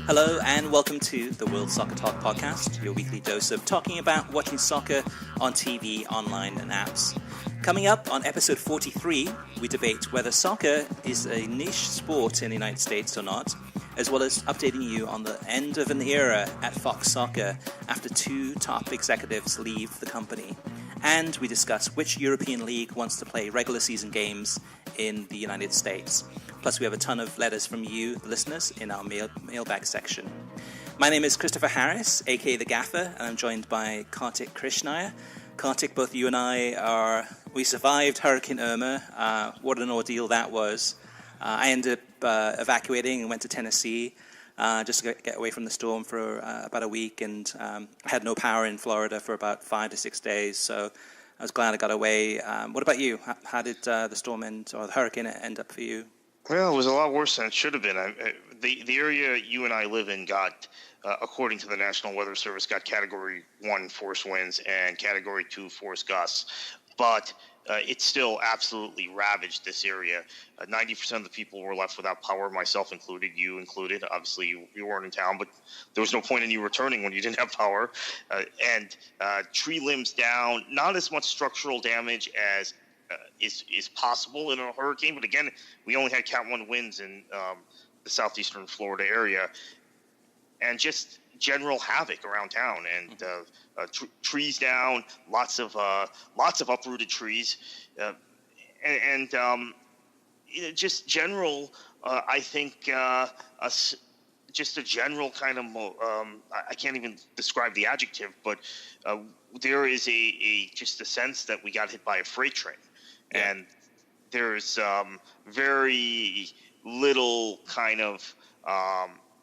Hello and welcome to the World Soccer Talk podcast, your weekly dose of talking about watching soccer on TV, online and apps. Coming up on episode 43, we debate whether soccer is a niche sport in the United States or not, as well as updating you on the end of an era at Fox Soccer after two top executives leave the company. And we discuss which European league wants to play regular season games in the United States. Plus, we have a ton of letters from you, the listeners, in our mailbag section. My name is Christopher Harris, aka The Gaffer, and I'm joined by Kartik Krishnaiyer. Kartik, both you and we survived Hurricane Irma. What an ordeal that was. I ended up evacuating and went to Tennessee just to get away from the storm for about a week, and I had no power in Florida for about 5 to 6 days, so I was glad I got away. What about you? How did the storm end, or the hurricane end up for you? Well, it was a lot worse than it should have been. The area you and I live in got, according to the National Weather Service, got Category 1 force winds and Category 2 force gusts. But it still absolutely ravaged this area. 90% of the people were left without power, myself included, you included. Obviously, you weren't in town, but there was no point in you returning when you didn't have power. And tree limbs down, not as much structural damage as is possible in a hurricane. But again, we only had Cat 1 winds in the southeastern Florida area. And just general havoc around town, and trees down, lots of uprooted trees, and just general. I think just a general kind of. I can't even describe the adjective, but there is just a sense that we got hit by a freight train, and there's very little kind of.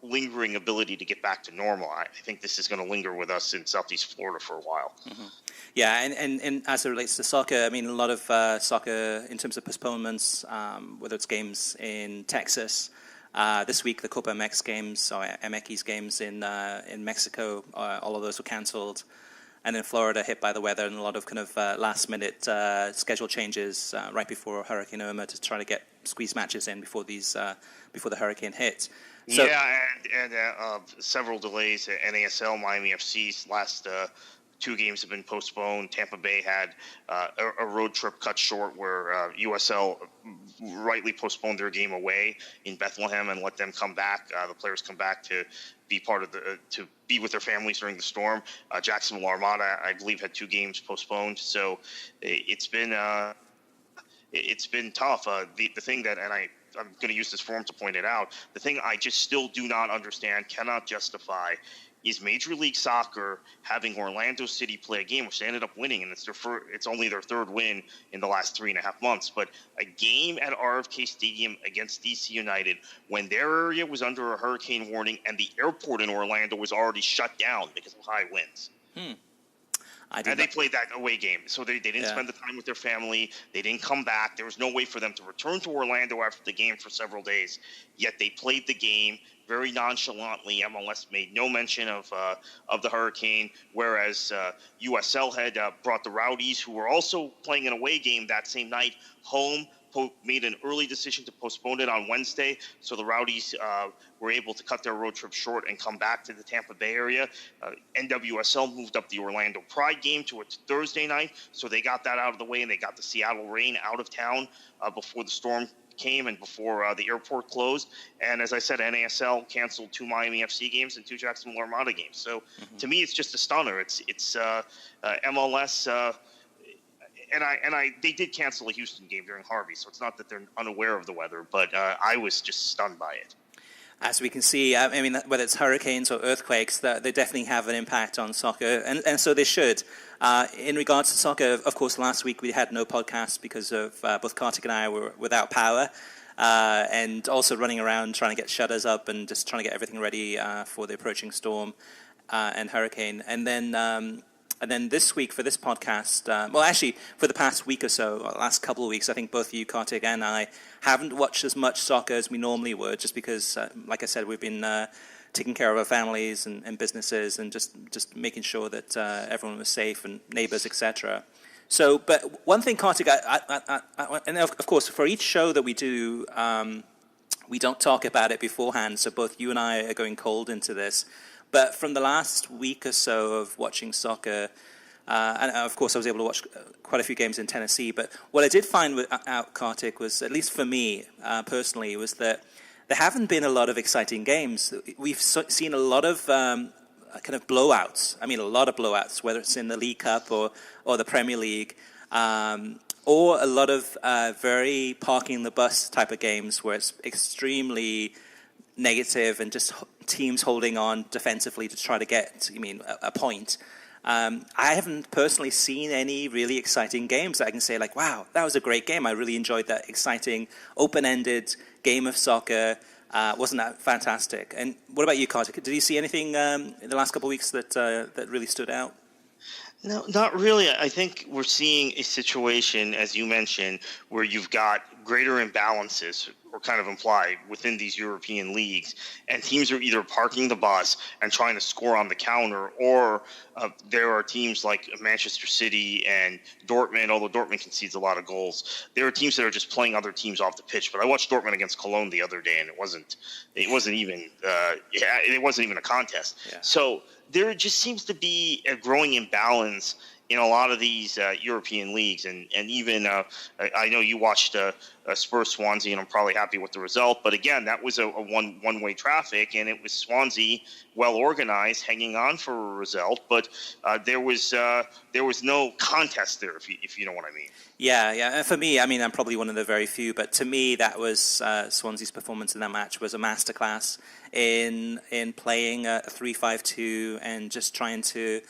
Lingering ability to get back to normal. I think this is going to linger with us in Southeast Florida for a while. Mm-hmm. Yeah, and as it relates to soccer, I mean, a lot of soccer in terms of postponements, whether it's games in Texas, this week the Copa MX games, or MX games in Mexico, all of those were cancelled. And in Florida, hit by the weather and a lot of kind of last-minute schedule changes right before Hurricane Irma to try to squeeze matches in before the hurricane hit. So, and several delays at NASL, Miami FC's last 2 games have been postponed. Tampa Bay had a road trip cut short where USL rightly postponed their game away in Bethlehem and let them come back. The players come back to be to be with their families during the storm. Jacksonville Armada, I believe, had 2 games postponed. So it's been tough. The thing that, and I'm going to use this forum to point it out. The thing I just still do not understand, cannot justify, is Major League Soccer having Orlando City play a game, which they ended up winning, and it's only their 3rd win in the last 3.5 months. But a game at RFK Stadium against DC United when their area was under a hurricane warning and the airport in Orlando was already shut down because of high winds. They played that away game. So they didn't spend the time with their family. They didn't come back. There was no way for them to return to Orlando after the game for several days. Yet they played the game very nonchalantly. MLS made no mention of the hurricane, whereas USL had brought the Rowdies, who were also playing an away game that same night, home. Made an early decision to postpone it on Wednesday, so the Rowdies were able to cut their road trip short and come back to the Tampa Bay area. NWSL moved up the Orlando Pride game to a Thursday night, so they got that out of the way, and they got the Seattle Reign out of town before the storm came and before the airport closed. And as I said, NASL canceled 2 Miami FC games and 2 Jacksonville Armada games. So to me, it's just a stunner. It's MLS. They did cancel a Houston game during Harvey, so it's not that they're unaware of the weather, but I was just stunned by it. As we can see, I mean, whether it's hurricanes or earthquakes, they definitely have an impact on soccer, and so they should. In regards to soccer, of course, last week we had no podcast because of both Kartik and I were without power, and also running around trying to get shutters up and just trying to get everything ready for the approaching storm and hurricane. And then this week for this podcast, actually for the past week or so, or last couple of weeks, I think both you, Kartik, and I haven't watched as much soccer as we normally would, just because, like I said, we've been taking care of our families and businesses and just making sure that everyone was safe and neighbors, etc. So, but one thing, Kartik, and of course, for each show that we do, we don't talk about it beforehand, so both you and I are going cold into this. But from the last week or so of watching soccer, and of course I was able to watch quite a few games in Tennessee, but what I did find out, Kartik, was, at least for me personally, was that there haven't been a lot of exciting games. We've seen a lot of kind of blowouts. I mean, a lot of blowouts, whether it's in the League Cup or the Premier League, or a lot of very parking the bus type of games where it's extremely negative and just teams holding on defensively to try to get, a point. I haven't personally seen any really exciting games that I can say, like, wow, that was a great game. I really enjoyed that exciting, open-ended game of soccer. Wasn't that fantastic? And what about you, Kartik? Did you see anything in the last couple of weeks that really stood out? No, not really. I think we're seeing a situation, as you mentioned, where you've got greater imbalances, or kind of implied, within these European leagues, and teams are either parking the bus and trying to score on the counter, or there are teams like Manchester City and Dortmund, although Dortmund concedes a lot of goals. There are teams that are just playing other teams off the pitch. But I watched Dortmund against Cologne the other day, and it wasn't even a contest. Yeah. So there just seems to be a growing imbalance in a lot of these European leagues, and even I know you watched Spurs Swansea, and I'm probably happy with the result. But again, that was a one-way traffic, and it was Swansea, well organized, hanging on for a result. But there was no contest there, if you know what I mean. Yeah. For me, I'm probably one of the very few, but to me, that was Swansea's performance in that match was a masterclass in playing a 3-5-2 and just trying to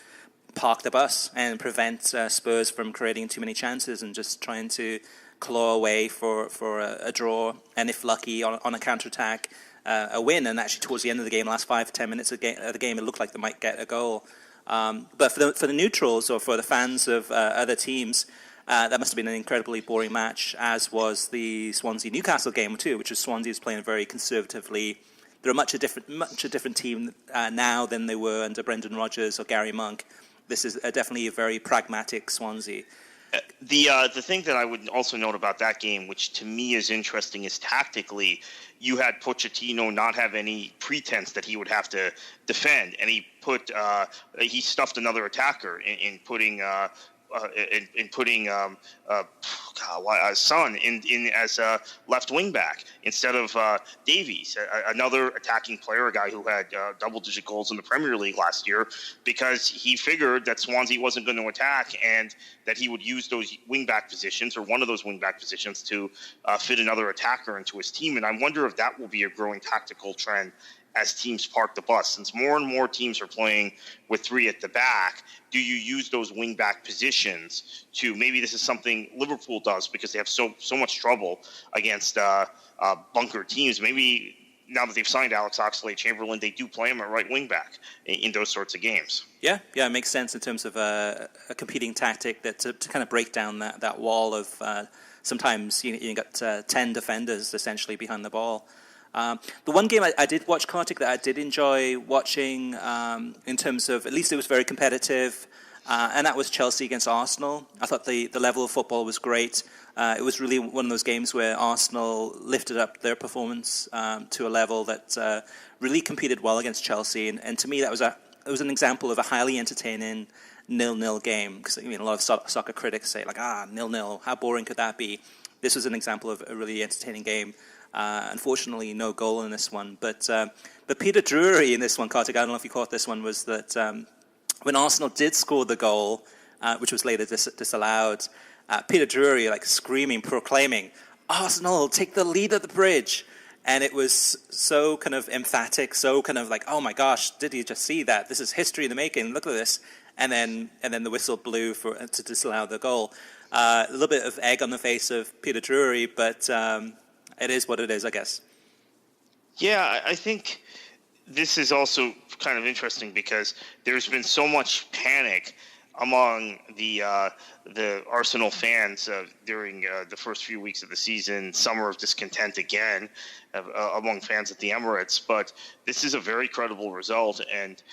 park the bus and prevent Spurs from creating too many chances, and just trying to claw away for a draw, and if lucky on a counter-attack, a win. And actually towards the end of the game, last 5 to 10 minutes of the game, it looked like they might get a goal. But for the neutrals, or for the fans of other teams, that must have been an incredibly boring match, as was the Swansea-Newcastle game too, which was Swansea is playing very conservatively. They're a much a different team now than they were under Brendan Rodgers or Gary Monk. This is definitely a very pragmatic Swansea. The thing that I would also note about that game, which to me is interesting, is tactically, you had Pochettino not have any pretense that he would have to defend, and he stuffed another attacker in putting Son in as a left wing back instead of Davies, another attacking player, a guy who had double-digit goals in the Premier League last year, because he figured that Swansea wasn't going to attack and that he would use those wing back positions, or one of those wing back positions, to fit another attacker into his team. And I wonder if that will be a growing tactical trend as teams park the bus. Since more and more teams are playing with 3 at the back, do you use those wing-back positions to, maybe this is something Liverpool does because they have so much trouble against bunker teams. Maybe now that they've signed Alex Oxlade-Chamberlain, they do play him at right wing-back in those sorts of games. Yeah, it makes sense in terms of a competing tactic that to kind of break down that wall of sometimes you got 10 defenders essentially behind the ball. The one game I did watch, Kartik, that I did enjoy watching in terms of, at least it was very competitive, and that was Chelsea against Arsenal. I thought the level of football was great. It was really one of those games where Arsenal lifted up their performance to a level that really competed well against Chelsea. And to me, it was an example of a highly entertaining 0-0 game. Because a lot of soccer critics say, 0-0, how boring could that be? This was an example of a really entertaining game. Unfortunately, no goal in this one. But Peter Drury in this one, Kartik, I don't know if you caught this one, was that when Arsenal did score the goal, which was later disallowed, Peter Drury, screaming, proclaiming, "Arsenal, take the lead at the bridge." And it was so kind of emphatic, so kind of oh my gosh, did you just see that? This is history in the making. Look at this. And then the whistle blew to disallow the goal. A little bit of egg on the face of Peter Drury, but it is what it is, I guess. Yeah, I think this is also kind of interesting because there's been so much panic among the Arsenal fans during the first few weeks of the season, summer of discontent again among fans at the Emirates. But this is a very credible result, and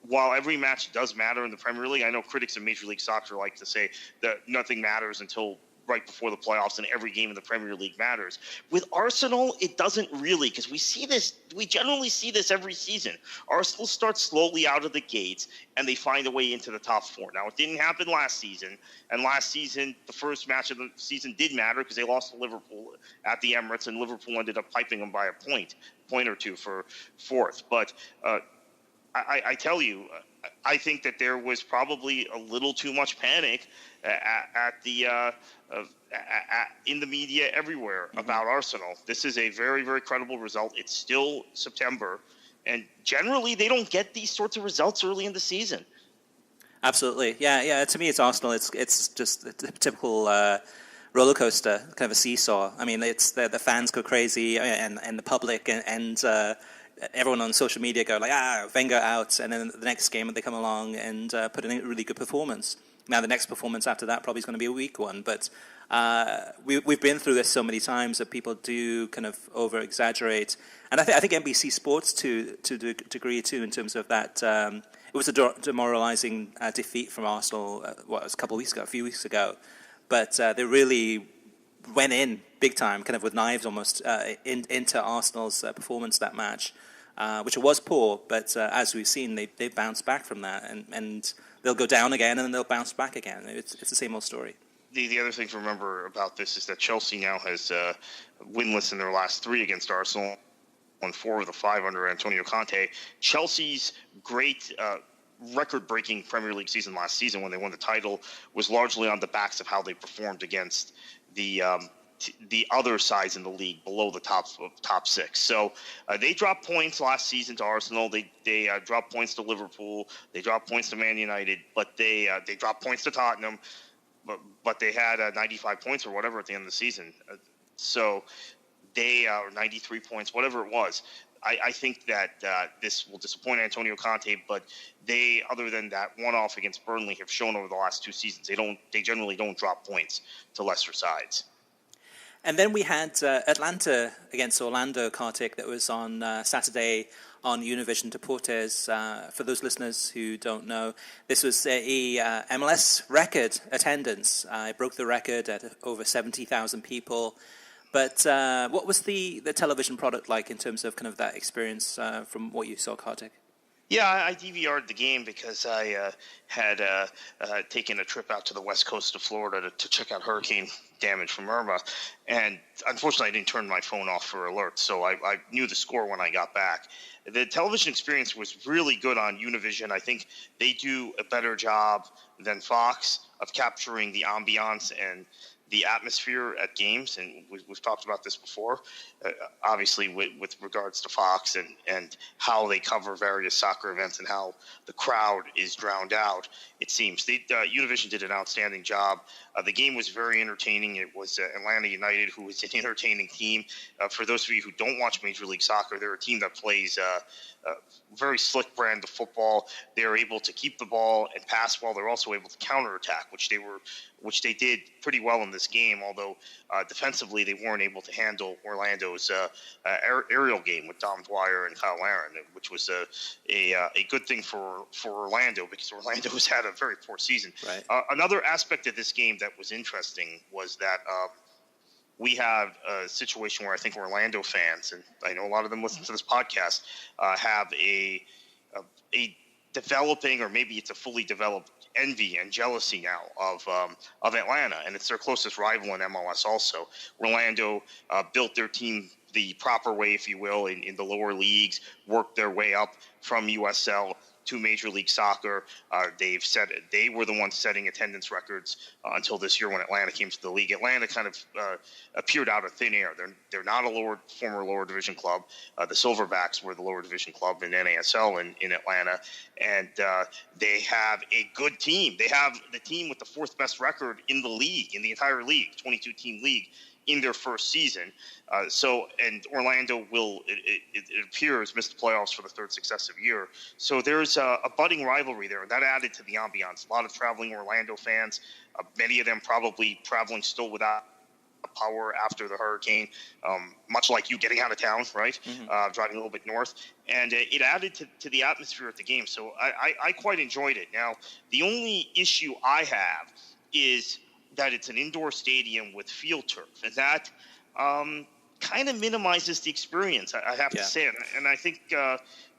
while every match does matter in the Premier League, I know critics of Major League Soccer like to say that nothing matters until right before the playoffs, and every game in the Premier League matters. With Arsenal, it doesn't really, because we generally see this every season. Arsenal starts slowly out of the gates, and they find a way into the top four. Now, it didn't happen last season, and last season, the first match of the season did matter because they lost to Liverpool at the Emirates, and Liverpool ended up piping them by a point or two for fourth. But I tell you, I think that there was probably a little too much panic in the media everywhere about Arsenal. This is a very, very credible result. It's still September, and generally they don't get these sorts of results early in the season. Absolutely, yeah. To me, it's Arsenal. It's just a typical roller coaster, kind of a seesaw. I mean, it's the fans go crazy, and the public and everyone on social media go like, Wenger out, and then the next game they come along and put in a really good performance. Now the next performance after that probably is going to be a weak one, but we've been through this so many times that people do kind of over exaggerate, and I think NBC Sports to a degree too, in terms of that. It was a demoralizing defeat from Arsenal. It was a few weeks ago, but they really went in big time, kind of with knives almost, into Arsenal's performance that match, which was poor, but as we've seen, they bounced back from that, and they'll go down again, and then they'll bounce back again. It's the same old story. The other thing to remember about this is that Chelsea now has winless in their last 3 against Arsenal, won 4 of the 5 under Antonio Conte. Chelsea's great record-breaking Premier League season last season, when they won the title, was largely on the backs of how they performed against the other sides in the league below the top 6. So they dropped points last season to Arsenal. They dropped points to Liverpool. They dropped points to Man United, but they dropped points to Tottenham. But they had 95 points or whatever at the end of the season. So they are 93 points, whatever it was. I think that this will disappoint Antonio Conte, but they, other than that one-off against Burnley, have shown over the last 2 seasons they generally don't drop points to lesser sides. And then we had Atlanta against Orlando, Kartik, that was on Saturday on Univision Deportes. For those listeners who don't know, this was a MLS record attendance. It broke the record at over 70,000 people. But what was the television product like in terms of kind of that experience from what you saw, Kartik? Yeah, I DVR'd the game because I had taken a trip out to the west coast of Florida to check out hurricane damage from Irma. And unfortunately, I didn't turn my phone off for alerts, so I knew the score when I got back. The television experience was really good on Univision. I think they do a better job than Fox of capturing the ambiance and the atmosphere at games, and we've talked about this before, obviously with regards to Fox and how they cover various soccer events and how the crowd is drowned out. It seems Univision did an outstanding job. The game was very entertaining. It was Atlanta United, who is an entertaining team. For those of you who don't watch Major League Soccer, they're a team that plays a very slick brand of football. They're able to keep the ball and pass well. They're also able to counterattack, which they did pretty well in this game, although defensively they weren't able to handle Orlando's aerial game with Dom Dwyer and Kyle Larin, which was a good thing for Orlando, because Orlando has had a very poor season. Right. Another aspect of this game that was interesting was that we have a situation where I think Orlando fans, and I know a lot of them listen to this podcast, have a developing, or maybe it's a fully developed, envy and jealousy now of Atlanta, and it's their closest rival in MLS also. Orlando built their team the proper way, if you will, in the lower leagues, worked their way up from USL to Major League Soccer. They were the ones setting attendance records until this year when Atlanta came to the league. Atlanta kind of appeared out of thin air. They're not a former lower division club. The Silverbacks were the lower division club in NASL in Atlanta, and they have a good team. They have the team with the 4th best record in the league, in the entire league, 22-team league, in their first season. And Orlando will, it appears, miss the playoffs for the 3rd successive year. So there's a budding rivalry there. That added to the ambiance. A lot of traveling Orlando fans, many of them probably traveling still without power after the hurricane, much like you getting out of town, right? Mm-hmm. Driving a little bit north. And it added to the atmosphere at the game. So I quite enjoyed it. Now, the only issue I have is that it's an indoor stadium with field turf, and that kind of minimizes the experience, I have to say. And I think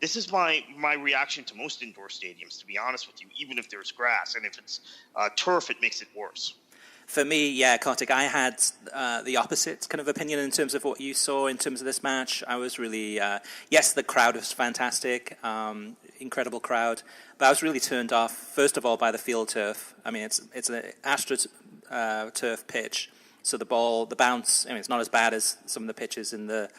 this is my reaction to most indoor stadiums, to be honest with you, even if there's grass. And if it's turf, it makes it worse. For me, Kartik, I had the opposite kind of opinion in terms of what you saw in terms of this match. I was really, yes, the crowd was fantastic, incredible crowd, but I was really turned off, first of all, by the field turf. I mean, it's an AstroTurf pitch, so the bounce, I mean, it's not as bad as some of the pitches in the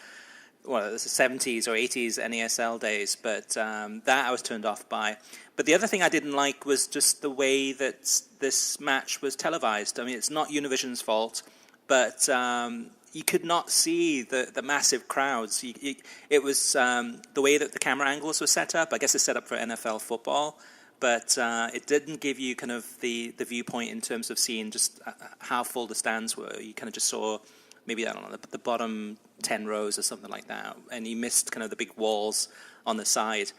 70s or 80s NASL days, but that I was turned off by. But the other thing I didn't like was just the way that this match was televised. I mean, it's not Univision's fault, but you could not see the massive crowds. It was the way that the camera angles were set up. I guess it's set up for NFL football, but it didn't give you kind of the viewpoint in terms of seeing just how full the stands were. You kind of just saw maybe, I don't know, the bottom 10 rows or something like that, and you missed kind of the big walls on the side.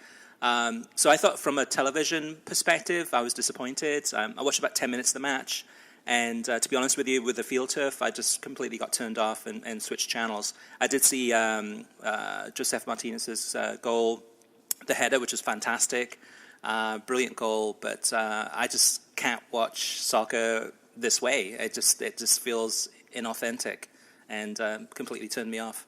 So I thought from a television perspective, I was disappointed. I watched about 10 minutes of the match, and to be honest with you, with the field turf, I just completely got turned off and switched channels. I did see Josef Martinez's goal, the header, which was fantastic, brilliant goal, but I just can't watch soccer this way. It just feels inauthentic and completely turned me off.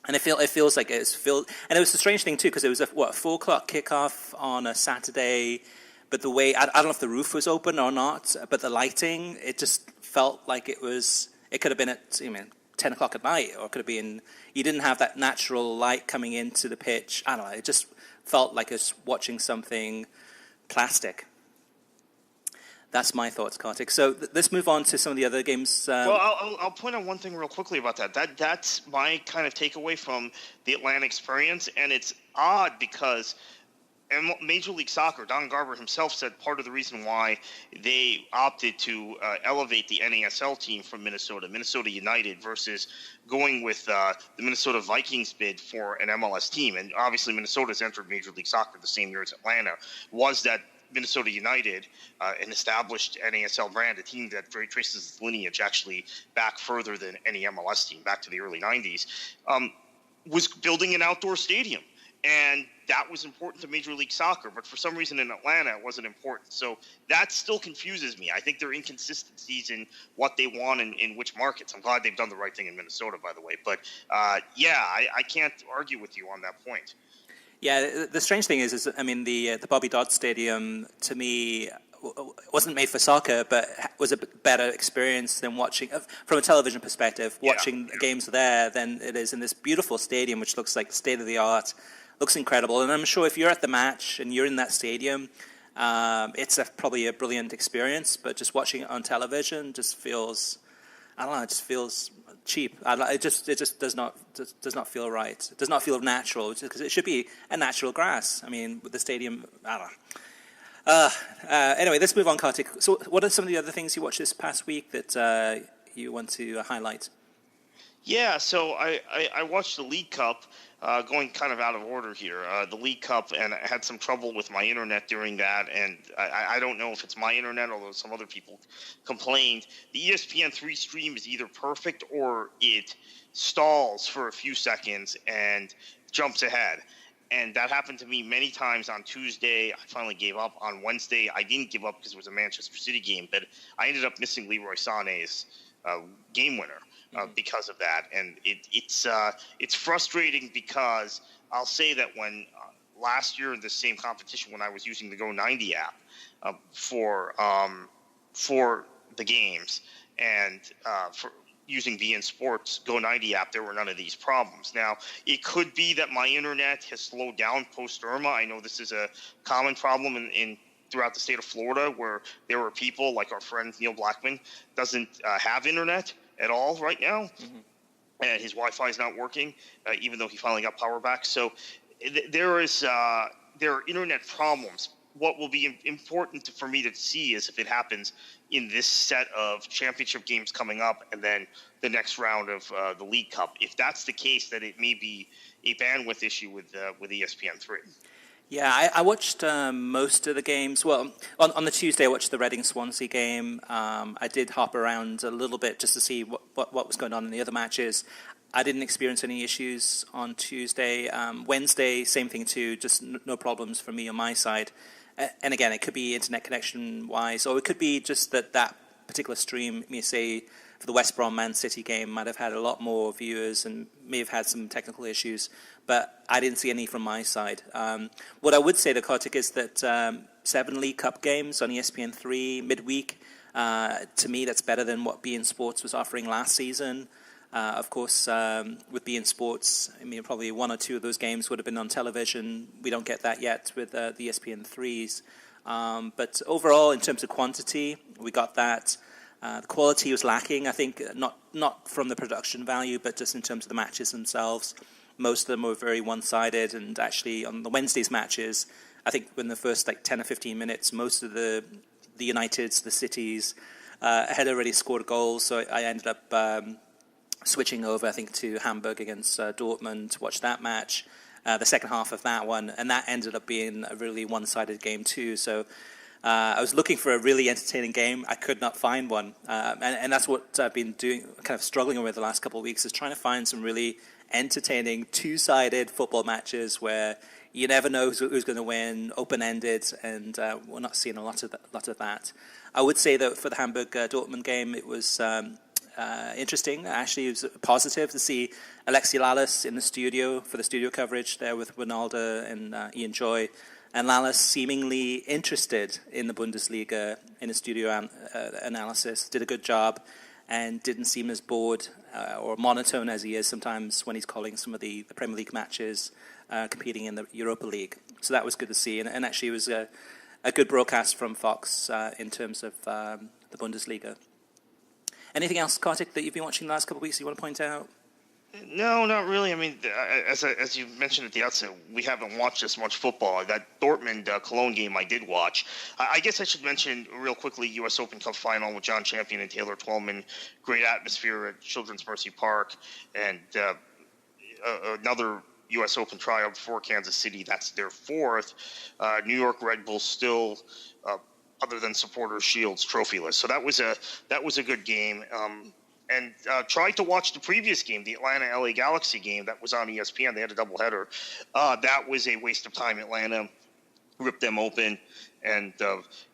And it feels like it's filled. And it was a strange thing too, because it was a 4:00 kickoff on a Saturday. But the way, I don't know if the roof was open or not, but the lighting, it just felt like it could have been at 10 o'clock at night, or it could have been, you didn't have that natural light coming into the pitch. I don't know, it just felt like it's watching something plastic. That's my thoughts, Kartik. So let's move on to some of the other games. Well, I'll point out one thing real quickly about that. That's my kind of takeaway from the Atlanta experience, and it's odd because Major League Soccer, Don Garber himself said part of the reason why they opted to elevate the NASL team from Minnesota United, versus going with the Minnesota Vikings bid for an MLS team. And obviously Minnesota's entered Major League Soccer the same year as Atlanta, was that Minnesota United, an established NASL brand, a team that traces its lineage actually back further than any MLS team, back to the early 90s, was building an outdoor stadium. And that was important to Major League Soccer, but for some reason in Atlanta it wasn't important. So that still confuses me. I think there are inconsistencies in what they want in which markets. I'm glad they've done the right thing in Minnesota, by the way. But I can't argue with you on that point. Yeah, the strange thing is I mean, the Bobby Dodd Stadium, to me, wasn't made for soccer, but was a better experience than watching, from a television perspective, watching games there than it is in this beautiful stadium, which looks like state-of-the-art, looks incredible. And I'm sure if you're at the match and you're in that stadium, it's probably a brilliant experience, but just watching it on television just feels, I don't know, it just feels cheap. It just does not feel right. It does not feel natural, because it should be a natural grass. I mean, with the stadium, I don't know. Anyway, let's move on, Kartik. So what are some of the other things you watched this past week that you want to highlight? Yeah, so I watched the League Cup, going kind of out of order here, the League Cup, and I had some trouble with my internet during that, and I don't know if it's my internet, although some other people complained. The ESPN3 stream is either perfect or it stalls for a few seconds and jumps ahead. And that happened to me many times on Tuesday. I finally gave up. On Wednesday, I didn't give up because it was a Manchester City game, but I ended up missing Leroy Sané's game winner because of that. And it's frustrating, because I'll say that when last year in the same competition, when I was using the Go 90 app for the games and for using beIN Sports Go 90 app, there were none of these problems. Now, it could be that my internet has slowed down post Irma. I know this is a common problem in throughout the state of Florida, where there are people like our friend Neil Blackman doesn't have internet at all right now, and his Wi-Fi is not working, even though he finally got power back. So there are internet problems. What will be important for me to see is if it happens in this set of championship games coming up, and then the next round of the League Cup. If that's the case, then it may be a bandwidth issue with ESPN3. Yeah, I watched most of the games. Well, on the Tuesday, I watched the Reading-Swansea game. I did hop around a little bit just to see what was going on in the other matches. I didn't experience any issues on Tuesday. Wednesday, same thing too, just no problems for me on my side. And again, it could be internet connection-wise, or it could be just that particular stream, may say, for the West Brom Man City game might have had a lot more viewers and may have had some technical issues, but I didn't see any from my side. What I would say to Kartik is that 7 League Cup games on ESPN3 midweek, to me that's better than what beIN Sports was offering last season. Of course, with beIN Sports, I mean, probably 1 or 2 of those games would have been on television. We don't get that yet with the ESPN3s. But overall, in terms of quantity, we got that. The quality was lacking, I think, not from the production value, but just in terms of the matches themselves. Most of them were very one-sided, and actually on the Wednesday's matches, I think in the first 10 or 15 minutes, most of the Uniteds, the Cities, had already scored goals, so I ended up switching over, I think, to Hamburg against Dortmund to watch that match, the second half of that one, and that ended up being a really one-sided game too, so I was looking for a really entertaining game. I could not find one. And that's what I've been doing, kind of struggling with the last couple of weeks, is trying to find some really entertaining two-sided football matches where you never know who's going to win, open-ended, and we're not seeing a lot of that. I would say that for the Hamburg-Dortmund game, it was interesting. Actually, it was positive to see Alexi Lalas in the studio for the studio coverage there with Ronaldo and Ian Joy. And Lalas seemingly interested in the Bundesliga in a studio analysis, did a good job, and didn't seem as bored or monotone as he is sometimes when he's calling some of the Premier League matches, competing in the Europa League. So that was good to see, and actually it was a good broadcast from Fox in terms of the Bundesliga. Anything else, Kartik, that you've been watching the last couple of weeks you want to point out? No, not really. I mean, as you mentioned at the outset, we haven't watched this much football. That Dortmund-Cologne game I did watch. I guess I should mention real quickly U.S. Open Cup final with John Champion and Taylor Twellman. Great atmosphere at Children's Mercy Park. And another U.S. Open triumph for Kansas City. That's their 4th. New York Red Bulls still, other than Supporters Shields, trophyless. So that was a good game. And tried to watch the previous game, the Atlanta-LA Galaxy game that was on ESPN. They had a doubleheader. That was a waste of time. Atlanta ripped them open. And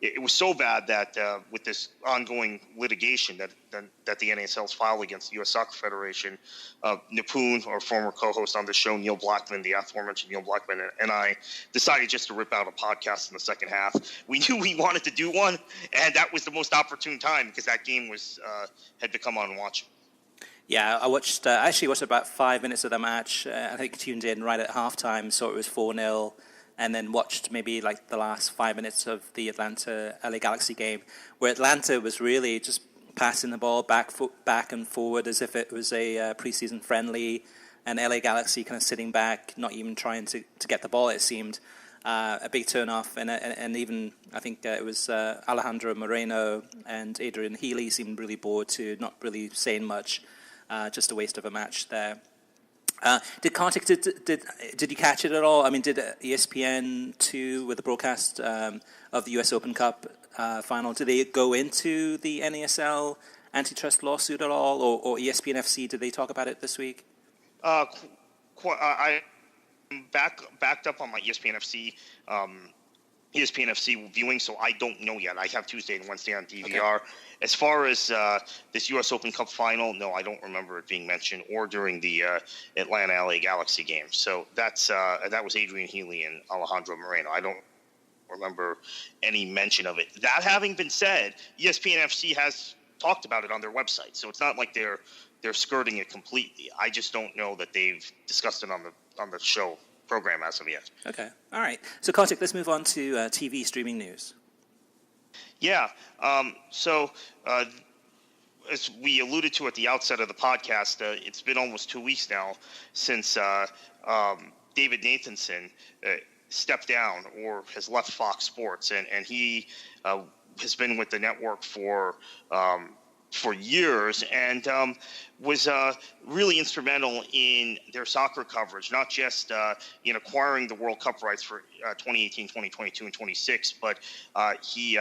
it was so bad that with this ongoing litigation that the NASL's filed against the U.S. Soccer Federation, Nipun, our former co-host on the show, Neil Blackman, the aforementioned Neil Blackman, and I decided just to rip out a podcast in the second half. We knew we wanted to do one, and that was the most opportune time because that game had become unwatchable. Yeah, I actually watched about 5 minutes of the match. I think tuned in right at halftime, so it was 4-0. And then watched maybe like the last 5 minutes of the Atlanta-LA Galaxy game, where Atlanta was really just passing the ball back and forward as if it was a preseason friendly, and LA Galaxy kind of sitting back, not even trying to get the ball, it seemed. A big turn-off, and even, I think it was Alejandro Moreno and Adrian Healy seemed really bored too, not really saying much, just a waste of a match there. Did Kartik, did you catch it at all? I mean, did ESPN2 with the broadcast of the US Open Cup final, did they go into the NASL antitrust lawsuit at all, or ESPN FC, did they talk about it this week? I'm backed up on my ESPN FC viewing, so I don't know yet. I have Tuesday and Wednesday on DVR. Okay. As far as this U.S. Open Cup final, no, I don't remember it being mentioned, or during the Atlanta-LA Galaxy game. So that was Adrian Healy and Alejandro Moreno. I don't remember any mention of it. That having been said, ESPN FC has talked about it on their website, so it's not like they're skirting it completely. I just don't know that they've discussed it on the show program as of yet. Okay, all right. So Kartik, let's move on to TV streaming news. Yeah. So as we alluded to at the outset of the podcast, it's been almost 2 weeks now since David Nathanson stepped down or has left Fox Sports, and he has been with the network for for years, and was really instrumental in their soccer coverage, not just in acquiring the World Cup rights for 2018, 2022, and 26, but he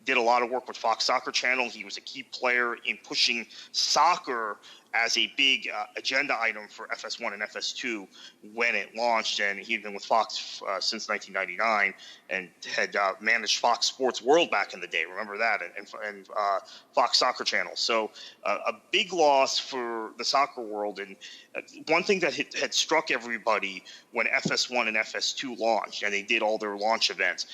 did a lot of work with Fox Soccer Channel. He was a key player in pushing soccer as a big agenda item for FS1 and FS2 when it launched, and he'd been with Fox since 1999 and had managed Fox Sports World back in the day. Remember that, and Fox Soccer Channel. So a big loss for the soccer world. And one thing that had struck everybody when FS1 and FS2 launched, and they did all their launch events,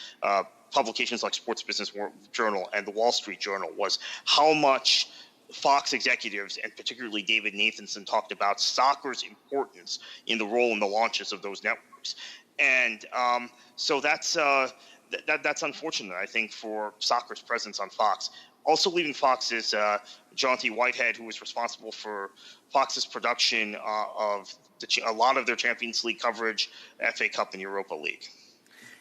publications like Sports Business Journal and the Wall Street Journal, was how much Fox executives, and particularly David Nathanson, talked about soccer's importance in the role in the launches of those networks. And so that's unfortunate, I think, for soccer's presence on Fox. Also leaving Fox is John T. Whitehead, who was responsible for Fox's production of a lot of their Champions League coverage, FA Cup, and Europa League.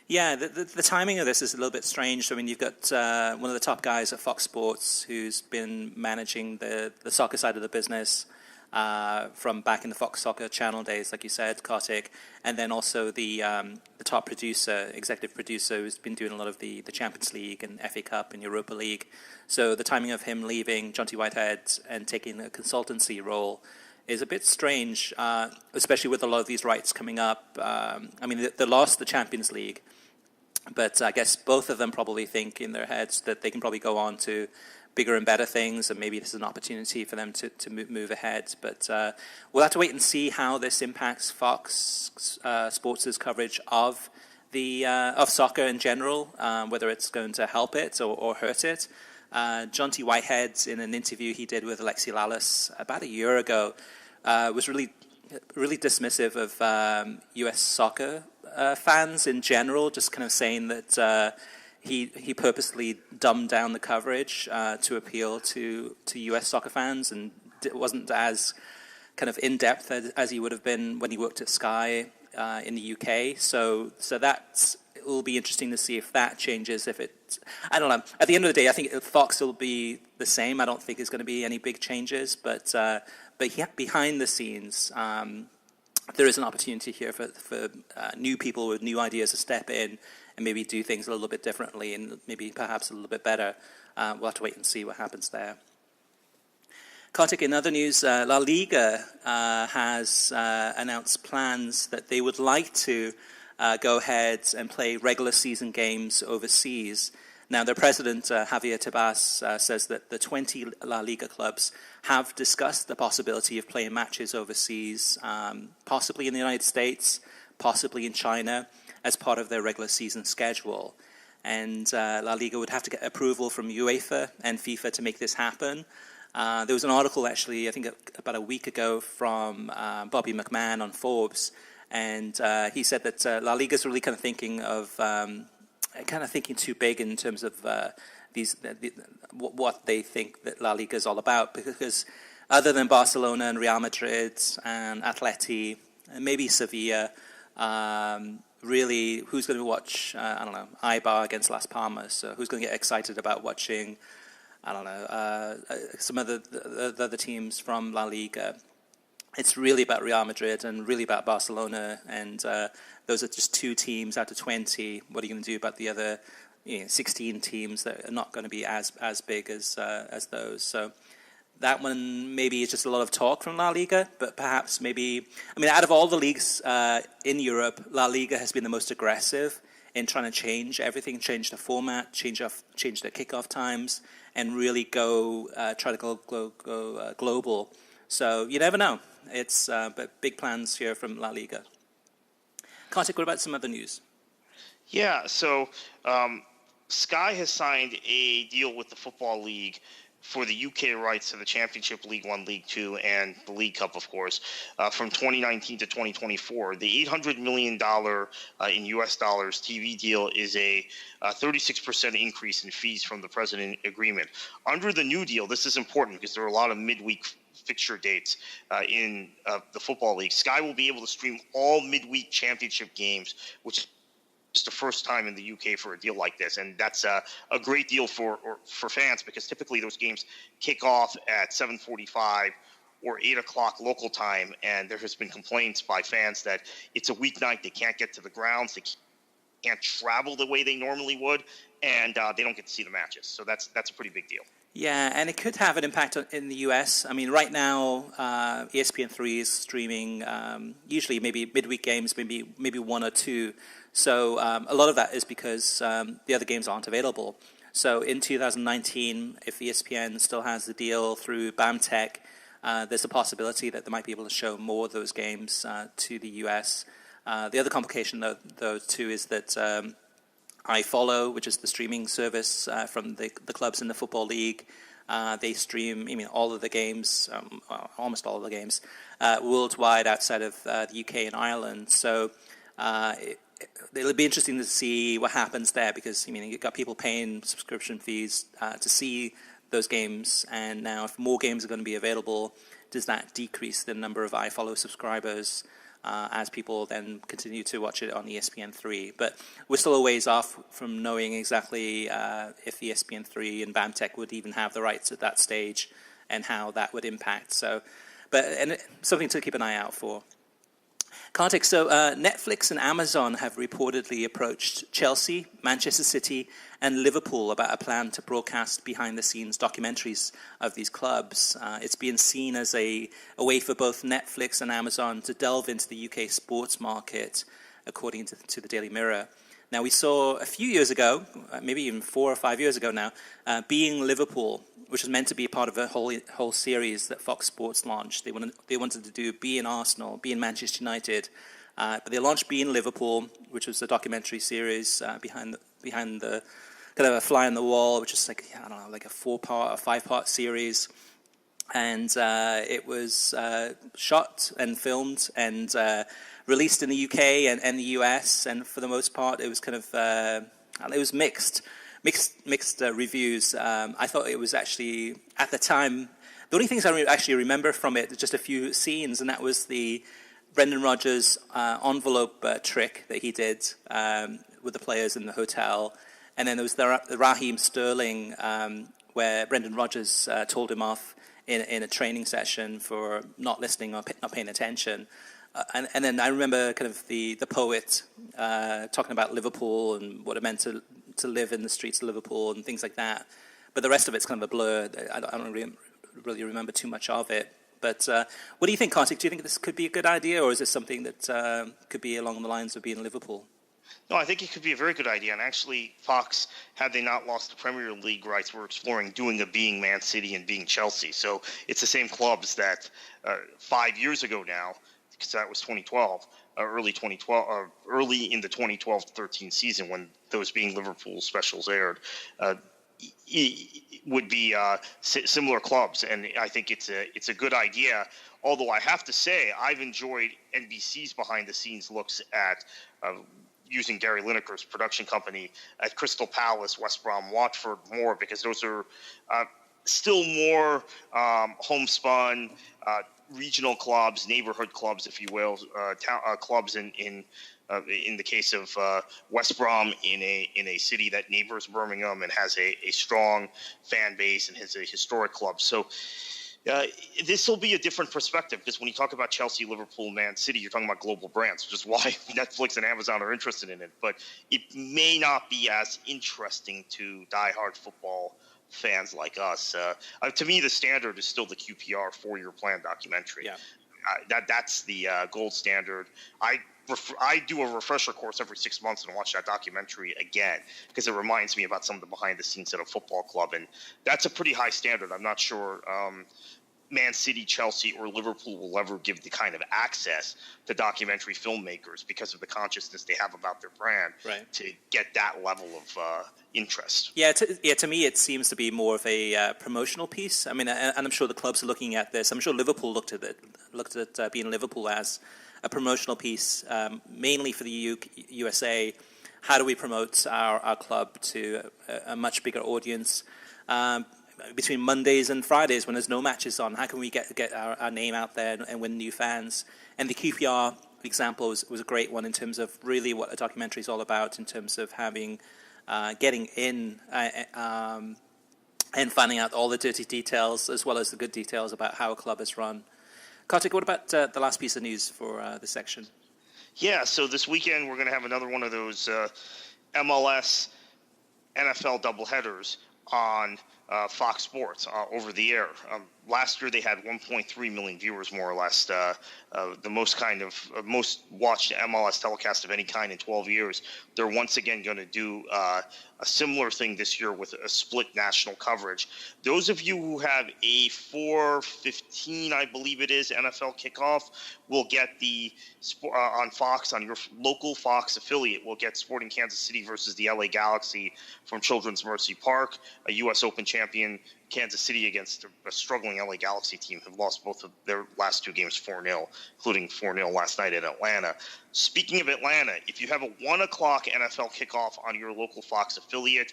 Yeah, the timing of this is a little bit strange. I mean, you've got one of the top guys at Fox Sports who's been managing the soccer side of the business from back in the Fox Soccer Channel days, like you said, Kartik, and then also the top producer, executive producer, who's been doing a lot of the Champions League and FA Cup and Europa League. So the timing of him leaving, John T. Whitehead, and taking a consultancy role is a bit strange, especially with a lot of these rights coming up. I mean, they lost the Champions League, but I guess both of them probably think in their heads that they can probably go on to bigger and better things, and maybe this is an opportunity for them to move ahead. But we'll have to wait and see how this impacts Fox Sports' coverage of of soccer in general, whether it's going to help it or hurt it. John T. Whitehead, in an interview he did with Alexi Lalas about a year ago, was really dismissive of U.S. soccer fans in general, just kind of saying that he purposely dumbed down the coverage to appeal to U.S. soccer fans, and it wasn't as kind of in-depth as he would have been when he worked at Sky in the UK. So that will be interesting to see if that changes. I don't know. At the end of the day, I think Fox will be the same. I don't think there's going to be any big changes, but behind the scenes, there is an opportunity here for new people with new ideas to step in and maybe do things a little bit differently and maybe perhaps a little bit better. We'll have to wait and see what happens there. Kartik, in other news, La Liga has announced plans that they would like to go ahead and play regular season games overseas. Now, their president, Javier Tebas, says that the 20 La Liga clubs have discussed the possibility of playing matches overseas, possibly in the United States, possibly in China, as part of their regular season schedule. And La Liga would have to get approval from UEFA and FIFA to make this happen. There was an article, actually, I think about a week ago, from Bobby McMahon on Forbes, and he said that La Liga is really kind of thinking too big in terms of what they think that La Liga is all about, because other than Barcelona and Real Madrid and Atleti and maybe Sevilla, really, who's going to watch, Eibar against Las Palmas? So who's going to get excited about watching, some of the other teams from La Liga? It's really about Real Madrid and really about Barcelona, and those are just two teams out of 20. What are you going to do about the other 16 teams that are not going to be as big as those? So that one maybe is just a lot of talk from La Liga, but perhaps out of all the leagues in Europe, La Liga has been the most aggressive in trying to change everything, change the format, change the kickoff times, and really try to go global. So you never know. It's but big plans here from La Liga. Kartik, what about some other news? Yeah, so Sky has signed a deal with the Football League for the UK rights to the Championship, League One, League Two, and the League Cup, of course, from 2019 to 2024. The $800 million in U.S. dollars TV deal is a 36% increase in fees from the present agreement. Under the new deal, this is important because there are a lot of midweek fixture dates in the Football League. Sky will be able to stream all midweek championship games, which the first time in the UK for a deal like this, and that's a great deal for fans, because typically those games kick off at 7:45 or 8 o'clock local time, and there has been complaints by fans that it's a weeknight, they can't get to the grounds, they can't travel the way they normally would, and they don't get to see the matches. So that's a pretty big deal. Yeah, and it could have an impact in the US. I mean, right now, ESPN3 is streaming usually maybe midweek games, maybe one or two. So a lot of that is because the other games aren't available. So in 2019, if ESPN still has the deal through BAMTech, there's a possibility that they might be able to show more of those games to the US. The other complication, though, too, is that iFollow, which is the streaming service from the clubs in the Football League, they stream, all of the games, almost all of the games, worldwide outside of the UK and Ireland. So it'll be interesting to see what happens there, because you've got people paying subscription fees to see those games, and now if more games are going to be available, does that decrease the number of iFollow subscribers as people then continue to watch it on ESPN3? But we're still a ways off from knowing exactly if ESPN3 and BAMTech would even have the rights at that stage and how that would impact. So, and something to keep an eye out for. Kartik, so Netflix and Amazon have reportedly approached Chelsea, Manchester City, and Liverpool about a plan to broadcast behind-the-scenes documentaries of these clubs. It's being seen as a way for both Netflix and Amazon to delve into the UK sports market, according to the Daily Mirror. Now, we saw a few years ago, maybe even 4 or 5 years ago now, Being Liverpool, which was meant to be part of a whole series that Fox Sports launched. They wanted to do Being Arsenal, Being Manchester United, but they launched Being Liverpool, which was a documentary series behind the kind of a fly on the wall, which is like a 4-part or 5-part series, and it was shot and filmed and released in the UK and the US, and for the most part, it was kind of it was mixed reviews. I thought it was actually, at the time, the only things I actually remember from it, just a few scenes, and that was the Brendan Rodgers envelope trick that he did with the players in the hotel, and then there was the Raheem Sterling, where Brendan Rodgers told him off in a training session for not listening or not paying attention. And then I remember kind of the poet talking about Liverpool and what it meant to live in the streets of Liverpool and things like that. But the rest of it's kind of a blur. I don't really remember too much of it. But what do you think, Kartik? Do you think this could be a good idea, or is this something that could be along the lines of Being Liverpool? No, I think it could be a very good idea. And actually, Fox, had they not lost the Premier League rights, were exploring doing a Being Man City and Being Chelsea. So it's the same clubs that 5 years ago now, because that was 2012, early in the 2012-13 season when those Being Liverpool specials aired, would be similar clubs, and I think it's a good idea. Although I have to say, I've enjoyed NBC's behind-the-scenes looks at using Gary Lineker's production company at Crystal Palace, West Brom, Watford more, because those are still more homespun. Regional clubs, neighborhood clubs, if you will, clubs in the case of West Brom in a city that neighbors Birmingham and has a strong fan base and has a historic club. So this will be a different perspective, because when you talk about Chelsea, Liverpool, Man City, you're talking about global brands, which is why Netflix and Amazon are interested in it. But it may not be as interesting to diehard football fans like us. To me, the standard is still the QPR 4-year plan documentary. Yeah. That's the gold standard. I do a refresher course every 6 months and watch that documentary again, because it reminds me about some of the behind the scenes at a football club, and that's a pretty high standard. I'm not sure Man City, Chelsea, or Liverpool will ever give the kind of access to documentary filmmakers, because of the consciousness they have about their brand, right, to get that level of interest. Yeah, to me, it seems to be more of a promotional piece. I mean, and I'm sure the clubs are looking at this. I'm sure Liverpool looked at Being Liverpool as a promotional piece, mainly for the USA. How do we promote our club to a much bigger audience? Between Mondays and Fridays when there's no matches on, how can we get our name out there and win new fans? And the QPR example was a great one in terms of really what a documentary is all about, in terms of having getting in and finding out all the dirty details as well as the good details about how a club is run. Kartik, what about the last piece of news for this section? Yeah, so this weekend we're going to have another one of those MLS NFL Double Headers on Fox Sports over the air. Last year they had 1.3 million viewers, more or less, the most watched MLS telecast of any kind in 12 years. They're once again going to do a similar thing this year with a split national coverage. Those of you who have a 4:15, I believe it is, NFL kickoff will get the on Fox, on your local Fox affiliate, will get Sporting Kansas City versus the LA Galaxy from Children's Mercy Park, a U.S. Open champion. Kansas City against a struggling LA Galaxy team have lost both of their last two games 4-0, including 4-0 last night at Atlanta. Speaking of Atlanta, if you have a 1 o'clock NFL kickoff on your local Fox affiliate,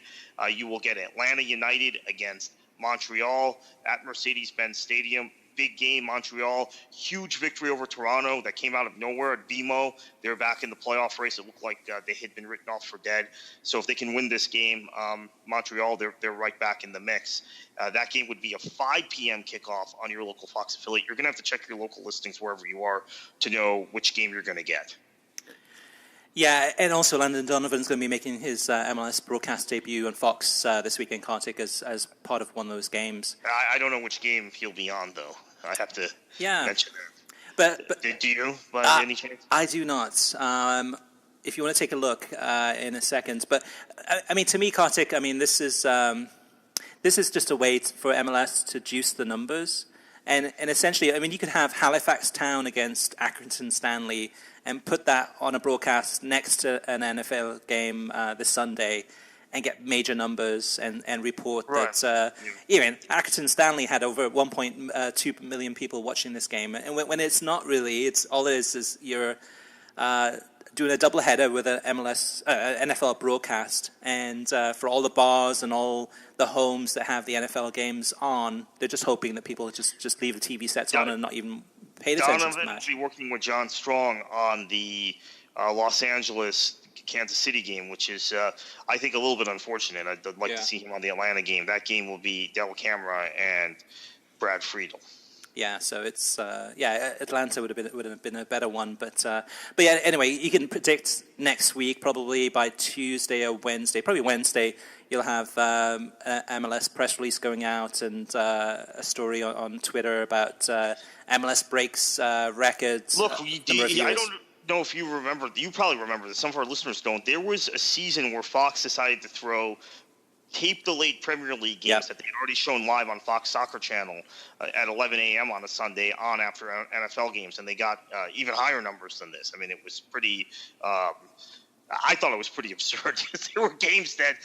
you will get Atlanta United against Montreal at Mercedes-Benz Stadium. Big game, Montreal. Huge victory over Toronto that came out of nowhere at BMO. They're back in the playoff race. It looked like they had been written off for dead. So if they can win this game, Montreal, they're right back in the mix. That game would be a 5 p.m. kickoff on your local Fox affiliate. You're going to have to check your local listings wherever you are to know which game you're going to get. Yeah, and also Landon Donovan's going to be making his MLS broadcast debut on Fox this weekend, Kartik, as part of one of those games. I don't know which game he'll be on, though. I have to mention that. But do you, by any chance? I do not. If you want to take a look in a second. But, I mean, to me, Kartik, I mean, this is just a way for MLS to juice the numbers. And essentially, I mean, you could have Halifax Town against Accrington Stanley and put that on a broadcast next to an NFL game this Sunday and get major numbers and report that even Accrington Stanley had over 1.2 million people watching this game. And when it's not really, it's all it is you're doing a doubleheader with an NFL broadcast. And for all the bars and all the homes that have the NFL games on, they're just hoping that people just leave the TV sets on and not even pay attention to the match. Donovan will be working with John Strong on the Los Angeles Kansas City game, which is, I think, a little bit unfortunate. I'd like to see him on the Atlanta game. That game will be Del Camera and Brad Friedel. Yeah, so it's Atlanta would have been a better one, but yeah. Anyway, you can predict next week, probably by Tuesday or Wednesday, probably Wednesday. You'll have an MLS press release going out and a story on Twitter about MLS breaks records. Look, I don't know if you remember. You probably remember this. Some of our listeners don't. There was a season where Fox decided to throw tape-delayed Premier League games that they had already shown live on Fox Soccer Channel at 11 a.m. on a Sunday on after NFL games, and they got even higher numbers than this. I mean, it was pretty I thought it was pretty absurd. There were games that,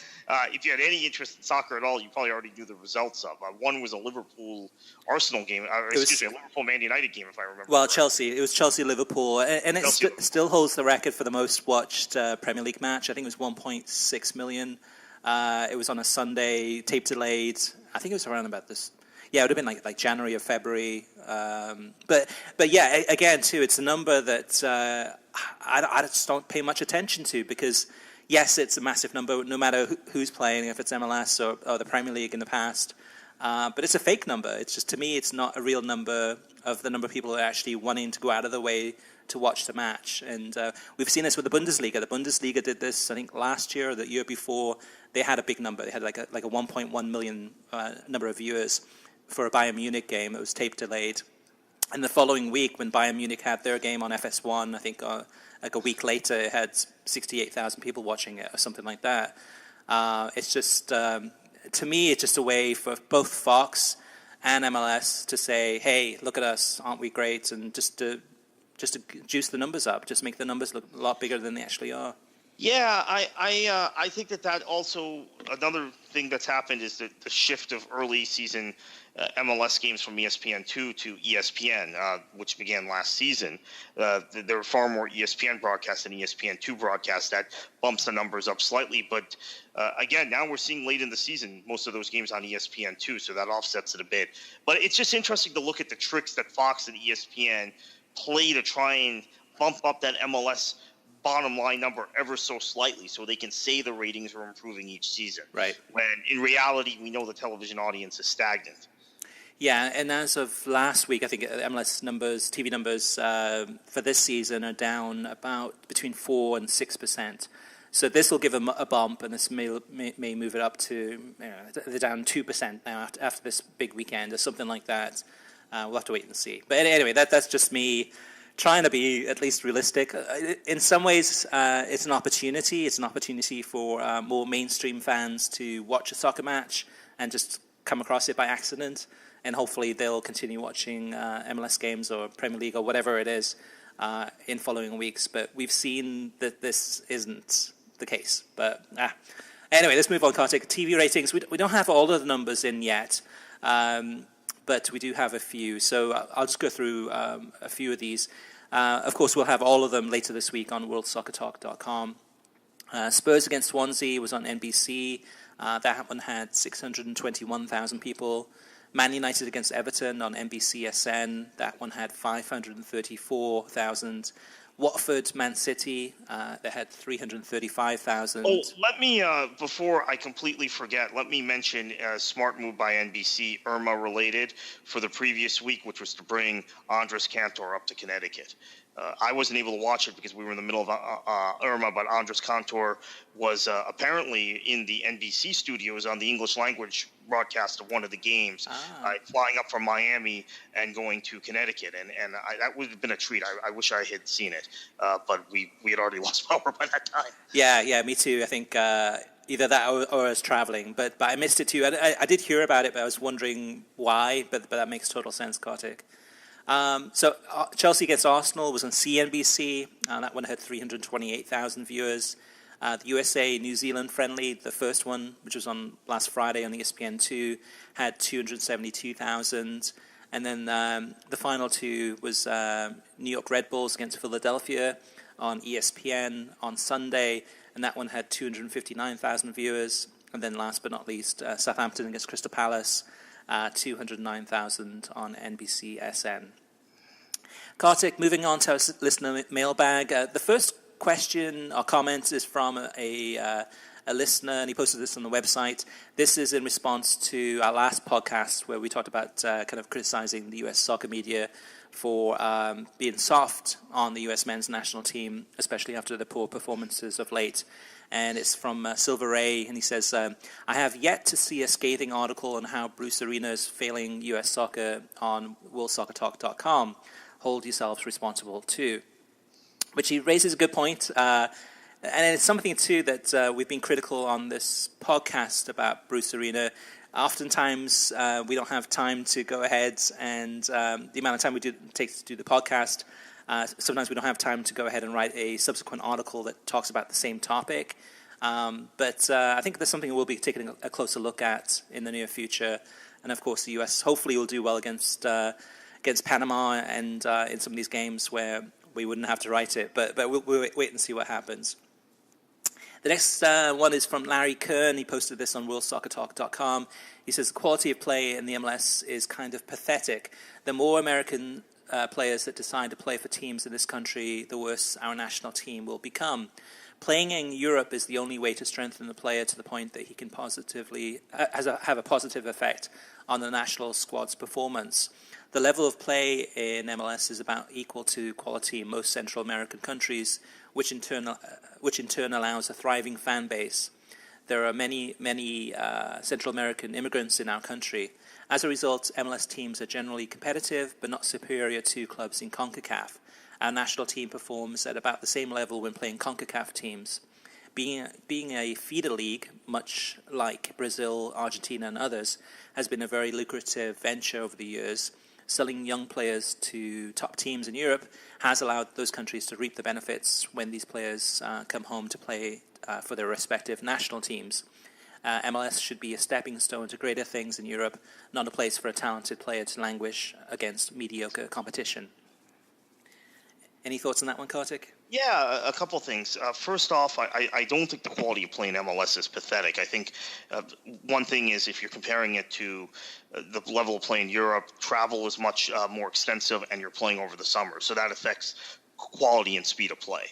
if you had any interest in soccer at all, you probably already knew the results of. One was a Liverpool-Arsenal game, a Liverpool-Man United game, if I remember. Well, Chelsea. It was Chelsea-Liverpool, and it still holds the record for the most watched Premier League match. I think it was 1.6 million. It was on a Sunday, tape delayed. I think it was around about this. Yeah, it would have been like January or February. But yeah, again, too, it's a number that I just don't pay much attention to because, yes, it's a massive number no matter who's playing, if it's MLS or the Premier League in the past. But it's a fake number. It's just, to me, it's not a real number of the number of people who are actually wanting to go out of the way to watch the match. And we've seen this with the Bundesliga. The Bundesliga did this, I think, last year or the year before. They had a big number. They had like a 1.1 million number of viewers for a Bayern Munich game that was tape delayed. And the following week, when Bayern Munich had their game on FS1, I think like a week later, it had 68,000 people watching it or something like that. It's just, to me, it's just a way for both Fox and MLS to say, hey, look at us, aren't we great? And just to juice the numbers up, just make the numbers look a lot bigger than they actually are. Yeah, I think that also another thing that's happened is the shift of early season MLS games from ESPN2 to ESPN, which began last season. There were far more ESPN broadcasts than ESPN2 broadcasts. That bumps the numbers up slightly. But again, now we're seeing late in the season most of those games on ESPN2, so that offsets it a bit. But it's just interesting to look at the tricks that Fox and ESPN play to try and bump up that MLS bottom line number ever so slightly so they can say the ratings are improving each season. Right. When in reality, we know the television audience is stagnant. Yeah, and as of last week, I think MLS numbers, TV numbers for this season are down about between 4 and 6%. So this will give them a bump, and this may move it up to, they're down 2% now after this big weekend or something like that. We'll have to wait and see. But anyway, that's just me trying to be at least realistic. In some ways, it's an opportunity. It's an opportunity for more mainstream fans to watch a soccer match and just come across it by accident. And hopefully they'll continue watching MLS games or Premier League or whatever it is in following weeks. But we've seen that this isn't the case. But anyway, let's move on, Kartik. TV ratings, we don't have all of the numbers in yet, but we do have a few. So I'll just go through a few of these. Of course, we'll have all of them later this week on worldsoccertalk.com. Spurs against Swansea was on NBC. That one had 621,000 people. Man United against Everton on NBCSN. That one had 534,000. Watford, Man City, they had 335,000. Oh, let me, before I completely forget, let me mention a smart move by NBC, Irma related, for the previous week, which was to bring Andres Cantor up to Connecticut. I wasn't able to watch it because we were in the middle of Irma, but Andres Cantor was apparently in the NBC studios on the English language broadcast of one of the games, flying up from Miami and going to Connecticut. And that would have been a treat. I wish I had seen it, but we had already lost power by that time. Yeah, me too. I think either that or I was traveling, but I missed it too. I did hear about it, but I was wondering why, but that makes total sense, Kartik. So Chelsea against Arsenal was on CNBC. That one had 328,000 viewers. The USA-New Zealand friendly, the first one, which was on last Friday on ESPN2, had 272,000. And then the final two was New York Red Bulls against Philadelphia on ESPN on Sunday, and that one had 259,000 viewers. And then last but not least, Southampton against Crystal Palace, 209,000 on NBCSN. Kartik, moving on to our listener mailbag. The first question or comment is from a listener, and he posted this on the website. This is in response to our last podcast where we talked about kind of criticizing the U.S. soccer media for being soft on the U.S. men's national team, especially after the poor performances of late. And it's from Silver Ray, and he says, I have yet to see a scathing article on how Bruce Arena is failing U.S. soccer on worldsoccertalk.com. Hold yourselves responsible too. Which he raises a good point. And it's something too that we've been critical on this podcast about Bruce Arena. Oftentimes, we don't have time to go ahead and the amount of time it takes to do the podcast, sometimes we don't have time to go ahead and write a subsequent article that talks about the same topic. But I think that's something we'll be taking a closer look at in the near future. And of course, the U.S. hopefully will do well against Panama and in some of these games where we wouldn't have to write it. But we'll wait and see what happens. The next one is from Larry Kern. He posted this on worldsoccertalk.com. He says, the quality of play in the MLS is kind of pathetic. The more American players that decide to play for teams in this country, the worse our national team will become. Playing in Europe is the only way to strengthen the player to the point that he can positively have a positive effect on the national squad's performance. The level of play in MLS is about equal to quality in most Central American countries, which in turn allows a thriving fan base. There are many Central American immigrants in our country. As a result, MLS teams are generally competitive, but not superior to clubs in CONCACAF. Our national team performs at about the same level when playing CONCACAF teams. Being a feeder league, much like Brazil, Argentina, and others, has been a very lucrative venture over the years. Selling young players to top teams in Europe has allowed those countries to reap the benefits when these players come home to play for their respective national teams. MLS should be a stepping stone to greater things in Europe, not a place for a talented player to languish against mediocre competition. Any thoughts on that one, Kartik? Yeah, a couple things. First off, I don't think the quality of play in MLS is pathetic. I think one thing is if you're comparing it to the level of play in Europe, travel is much more extensive and you're playing over the summer. So that affects quality and speed of play.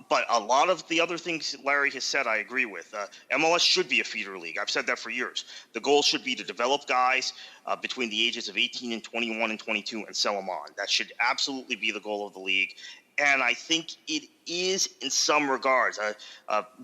But a lot of the other things Larry has said, I agree with. MLS should be a feeder league. I've said that for years. The goal should be to develop guys between the ages of 18 and 21 and 22 and sell them on. That should absolutely be the goal of the league. And I think it is in some regards.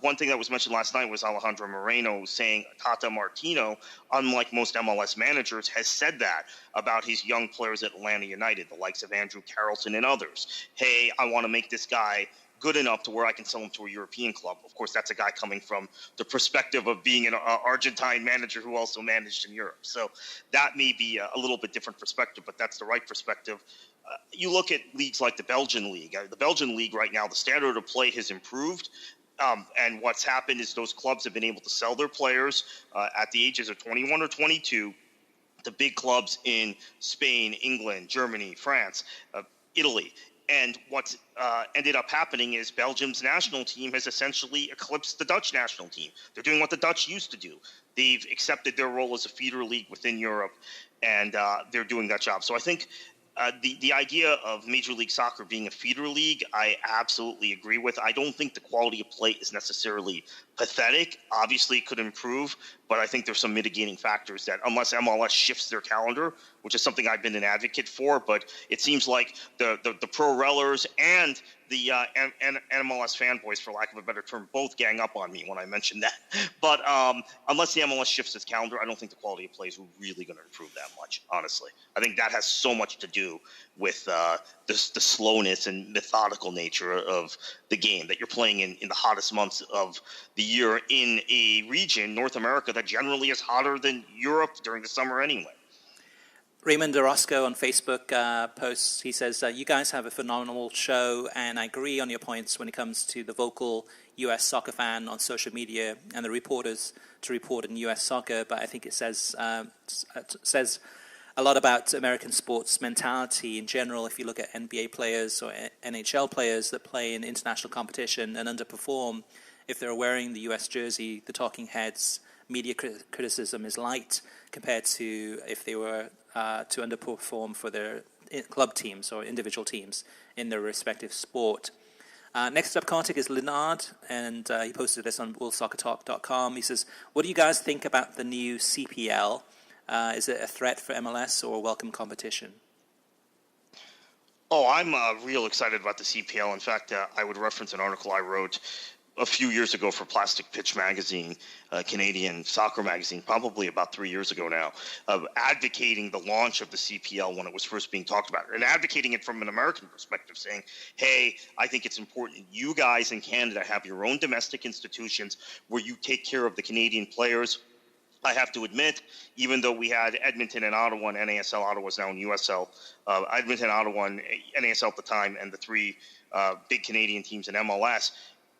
One thing that was mentioned last night was Alejandro Moreno saying Tata Martino, unlike most MLS managers, has said that about his young players at Atlanta United, the likes of Andrew Carrollton and others. Hey, I want to make this guy good enough to where I can sell him to a European club. Of course, that's a guy coming from the perspective of being an Argentine manager who also managed in Europe. So that may be a little bit different perspective, but that's the right perspective. You look at leagues like the Belgian League. The Belgian League right now, the standard of play has improved. And what's happened is those clubs have been able to sell their players at the ages of 21 or 22 to big clubs in Spain, England, Germany, France, Italy. And what's ended up happening is Belgium's national team has essentially eclipsed the Dutch national team. They're doing what the Dutch used to do. They've accepted their role as a feeder league within Europe, and they're doing that job. So I think the idea of Major League Soccer being a feeder league, I absolutely agree with. I don't think the quality of play is necessarily pathetic. Obviously, it could improve, but I think there's some mitigating factors that unless MLS shifts their calendar, which is something I've been an advocate for, but it seems like the pro-rellers and the MLS fanboys, for lack of a better term, both gang up on me when I mentioned that. But unless the MLS shifts its calendar, I don't think the quality of play is really going to improve that much, honestly. I think that has so much to do with the slowness and methodical nature of the game, that you're playing in the hottest months of the year in a region, North America, that generally is hotter than Europe during the summer anyway. Raymond Orosco on Facebook posts, he says, you guys have a phenomenal show, and I agree on your points when it comes to the vocal U.S. soccer fan on social media and the reporters to report in U.S. soccer, but I think it says a lot about American sports mentality in general. If you look at NBA players or NHL players that play in international competition and underperform, if they're wearing the U.S. jersey, the talking heads, media criticism is light compared to if they were to underperform for their club teams or individual teams in their respective sport. Next up, Kartik is Leonard, and he posted this on worldsoccertalk.com. He says, what do you guys think about the new CPL? Is it a threat for MLS or a welcome competition? Oh, I'm real excited about the CPL. In fact, I would reference an article I wrote a few years ago for Plastic Pitch magazine, Canadian soccer magazine, probably about 3 years ago now, advocating the launch of the CPL when it was first being talked about, and advocating it from an American perspective, saying, hey, I think it's important you guys in Canada have your own domestic institutions where you take care of the Canadian players. I have to admit, even though we had Edmonton and Ottawa, and NASL, Ottawa is now in USL, Edmonton, Ottawa, and NASL at the time, and the three big Canadian teams in MLS,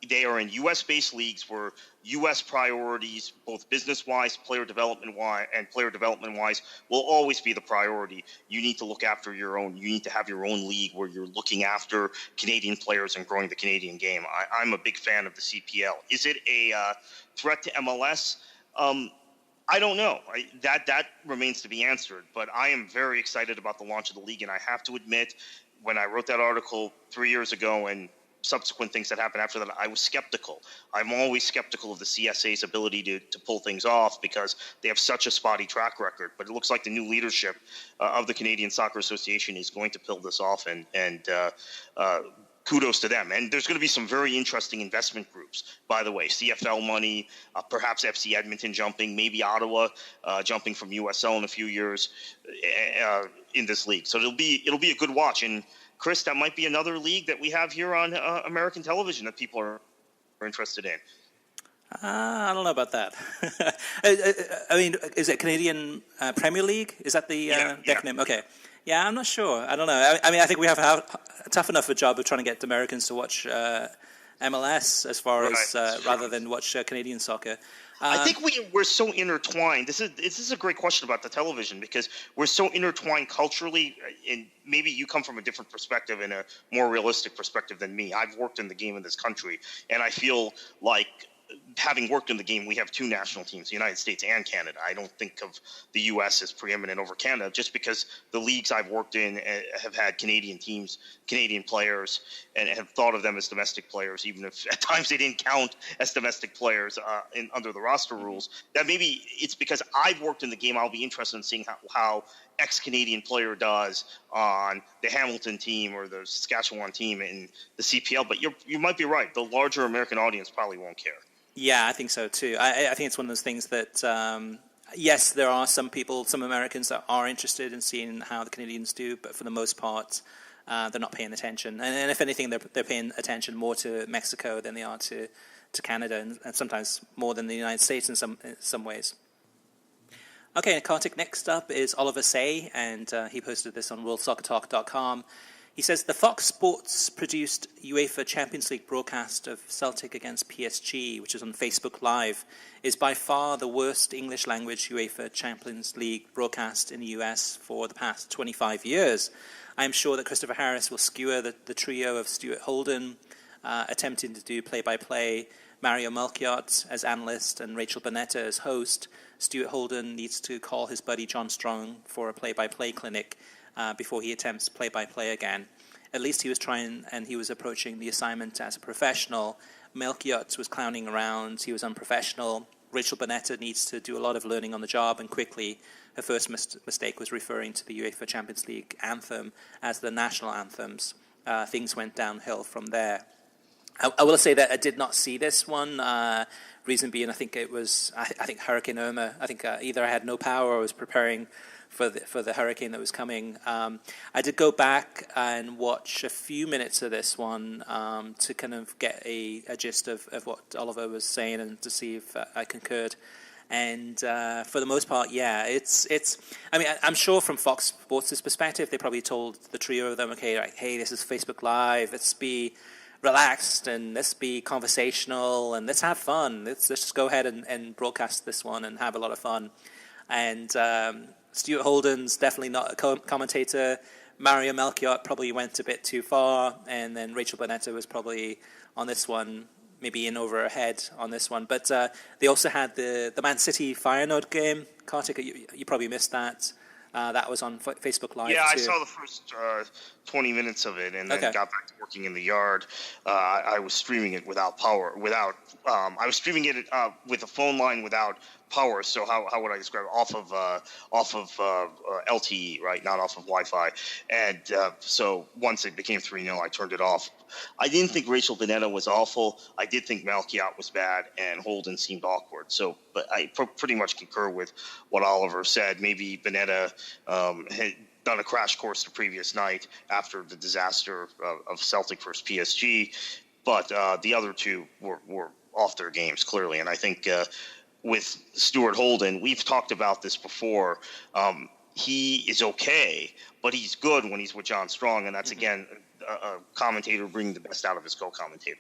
they are in U.S.-based leagues where U.S. priorities, both business-wise, player development-wise, will always be the priority. You need to look after your own. You need to have your own league where you're looking after Canadian players and growing the Canadian game. I'm a big fan of the CPL. Is it a threat to MLS? I don't know. That remains to be answered. But I am very excited about the launch of the league, and I have to admit, when I wrote that article 3 years ago and subsequent things that happened after that, I was skeptical. I'm always skeptical of the CSA's ability to pull things off because they have such a spotty track record. But it looks like the new leadership of the Canadian Soccer Association is going to pull this off, and kudos to them. And there's going to be some very interesting investment groups, by the way. CFL money, perhaps FC Edmonton jumping, maybe Ottawa jumping from USL in a few years in this league. So it'll be a good watch. And Chris, that might be another league that we have here on American television that people are interested in. I don't know about that. I mean, is it Canadian Premier League? Is that the acronym? Okay. Yeah, I'm not sure. I don't know. I mean, I think we have tough enough a job of trying to get Americans to watch MLS as far as rather than watch Canadian soccer. I think we're so intertwined. This is a great question about the television because we're so intertwined culturally, and maybe you come from a different perspective and a more realistic perspective than me. I've worked in the game in this country, and I feel like having worked in the game, we have two national teams, the United States and Canada. I don't think of the U.S. as preeminent over Canada, just because the leagues I've worked in have had Canadian teams, Canadian players, and have thought of them as domestic players, even if at times they didn't count as domestic players under the roster rules. That maybe it's because I've worked in the game. I'll be interested in seeing how ex-Canadian player does on the Hamilton team or the Saskatchewan team in the CPL. But you might be right. The larger American audience probably won't care. Yeah, I think so too. I think it's one of those things that, yes, there are some people, some Americans that are interested in seeing how the Canadians do, but for the most part, they're not paying attention. And if anything, they're paying attention more to Mexico than they are to Canada, and sometimes more than the United States in some ways. Okay, Kartik, next up is Oliver Say, and he posted this on worldsoccertalk.com. He says, the Fox Sports-produced UEFA Champions League broadcast of Celtic against PSG, which is on Facebook Live, is by far the worst English-language UEFA Champions League broadcast in the US for the past 25 years. I am sure that Christopher Harris will skewer the trio of Stuart Holden, attempting to do play-by-play, Mario Melchiot as analyst, and Rachel Bonetta as host. Stuart Holden needs to call his buddy John Strong for a play-by-play clinic before he attempts play-by-play again. At least he was trying, and he was approaching the assignment as a professional. Melchiot was clowning around. He was unprofessional. Rachel Bonetta needs to do a lot of learning on the job, and quickly. Her first mistake was referring to the UEFA Champions League anthem as the national anthems. Things went downhill from there. I will say that I did not see this one. Reason being, I think it was, I think Hurricane Irma. I think either I had no power or was preparing for the hurricane that was coming. I did go back and watch a few minutes of this one to kind of get a gist of what Oliver was saying and to see if I concurred. And for the most part, yeah, it's. I mean, I'm sure from Fox Sports' perspective, they probably told the trio of them, okay, like, hey, this is Facebook Live. Let's be relaxed and let's be conversational and let's have fun. Let's just go ahead and broadcast this one and have a lot of fun. And Stuart Holden's definitely not a commentator. Mario Melchiot probably went a bit too far, and then Rachel Bonetta was probably on this one, maybe in over her head on this one. But they also had the Man City Feyenoord game. Kartik, you probably missed that. That was on Facebook Live. Yeah, too. I saw the first 20 minutes of it, and then got back to working in the yard. I was streaming it without power. I was streaming it with a phone line without power. So how would I describe it? Off of LTE, right? Not off of Wi-Fi. And so once it became 3-0, I turned it off. I didn't think Rachel Bonetta was awful. I did think Melchiot was bad, and Holden seemed awkward. So, but I pretty much concur with what Oliver said. Maybe Bonetta had done a crash course the previous night after the disaster of Celtic versus PSG, but the other two were off their games clearly. And I think with Stuart Holden, we've talked about this before. He is okay, but he's good when he's with John Strong, and that's again a commentator bringing the best out of his co-commentator.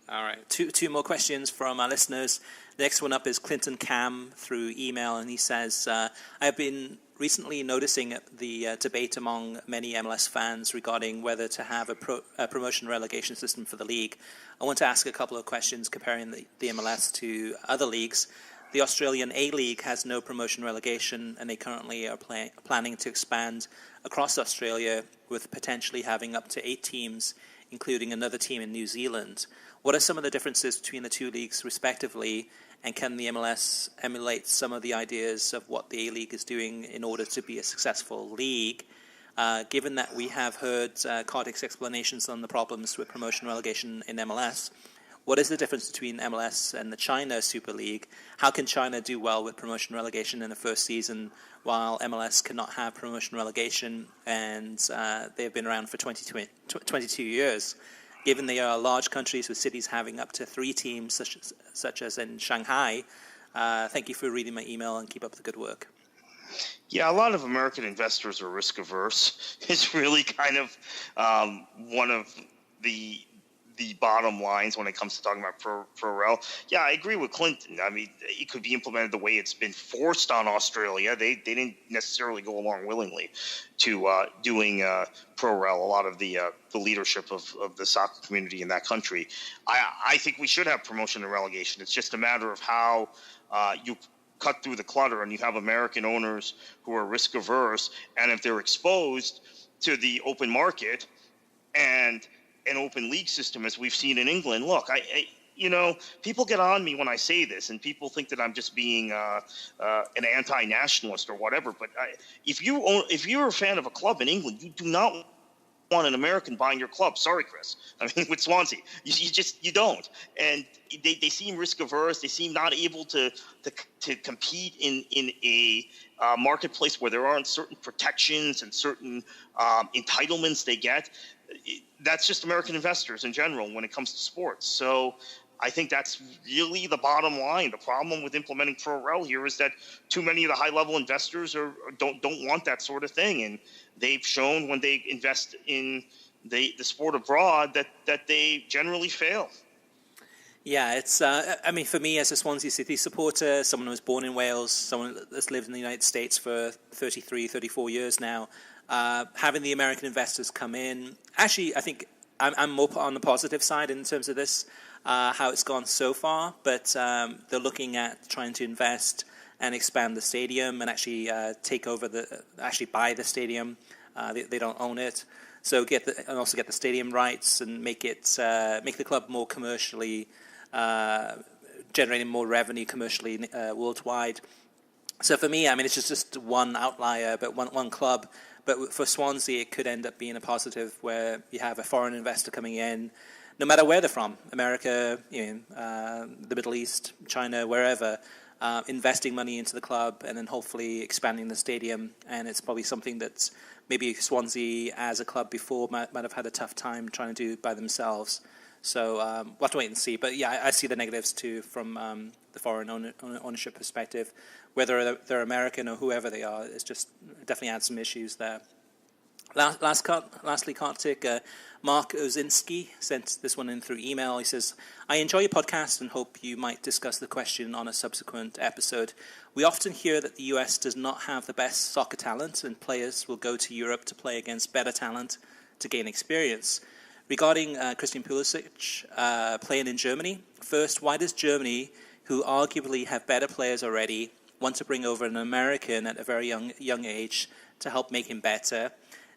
All right, two more questions from our listeners. The next one up is Quinton Kam through email, and he says, I have been recently noticing the debate among many MLS fans regarding whether to have a promotion relegation system for the league. I want to ask a couple of questions comparing the MLS to other leagues. The Australian A-League has no promotion relegation, and they currently are planning to expand across Australia with potentially having up to 8 teams, including another team in New Zealand. What are some of the differences between the two leagues respectively, and can the MLS emulate some of the ideas of what the A-League is doing in order to be a successful league? Given that we have heard Kartik's explanations on the problems with promotion relegation in MLS, what is the difference between MLS and the China Super League? How can China do well with promotion relegation in the first season while MLS cannot have promotion relegation, and they've been around for 22 years? Given they are large countries with cities having up to 3 teams, such as in Shanghai. Thank you for reading my email and keep up the good work. Yeah, a lot of American investors are risk averse. It's really kind of one of the the bottom lines when it comes to talking about pro rel. Yeah, I agree with Clinton. I mean, it could be implemented the way it's been forced on Australia. They didn't necessarily go along willingly to doing pro rel. A lot of the leadership of the soccer community in that country. I think we should have promotion and relegation. It's just a matter of how you cut through the clutter, and you have American owners who are risk averse, and if they're exposed to the open market and an open league system, as we've seen in England. Look, people get on me when I say this, and people think that I'm just being an anti-nationalist or whatever. But if you're a fan of a club in England, you do not want an American buying your club. Sorry, Chris. I mean, with Swansea, you don't. And they seem risk averse. They seem not able to compete in a marketplace where there aren't certain protections and certain entitlements they get. That's just American investors in general when it comes to sports. So I think that's really the bottom line. The problem with implementing pro rel here is that too many of the high-level investors don't want that sort of thing, and they've shown when they invest in the sport abroad that they generally fail. Yeah, it's. I mean, for me as a Swansea City supporter, someone who was born in Wales, someone that's lived in the United States for 33, 34 years now, having the American investors come in, actually, I think I'm more on the positive side in terms of this, how it's gone so far. But they're looking at trying to invest and expand the stadium and actually buy the stadium. They don't own it, so also get the stadium rights and make the club more commercially, generating more revenue commercially worldwide. So for me, I mean, it's just one outlier, but one club. But for Swansea, it could end up being a positive where you have a foreign investor coming in, no matter where they're from, America, the Middle East, China, wherever, investing money into the club and then hopefully expanding the stadium. And it's probably something that maybe Swansea as a club before might have had a tough time trying to do by themselves. So we'll have to wait and see. But yeah, I see the negatives too from the foreign ownership perspective. Whether they're American or whoever they are, it's just definitely adds some issues there. Lastly, Kartik, Mark Osinski sent this one in through email. He says, I enjoy your podcast and hope you might discuss the question on a subsequent episode. We often hear that the US does not have the best soccer talent and players will go to Europe to play against better talent to gain experience. Regarding Christian Pulisic playing in Germany, first, why does Germany, who arguably have better players already, want to bring over an American at a very young age to help make him better?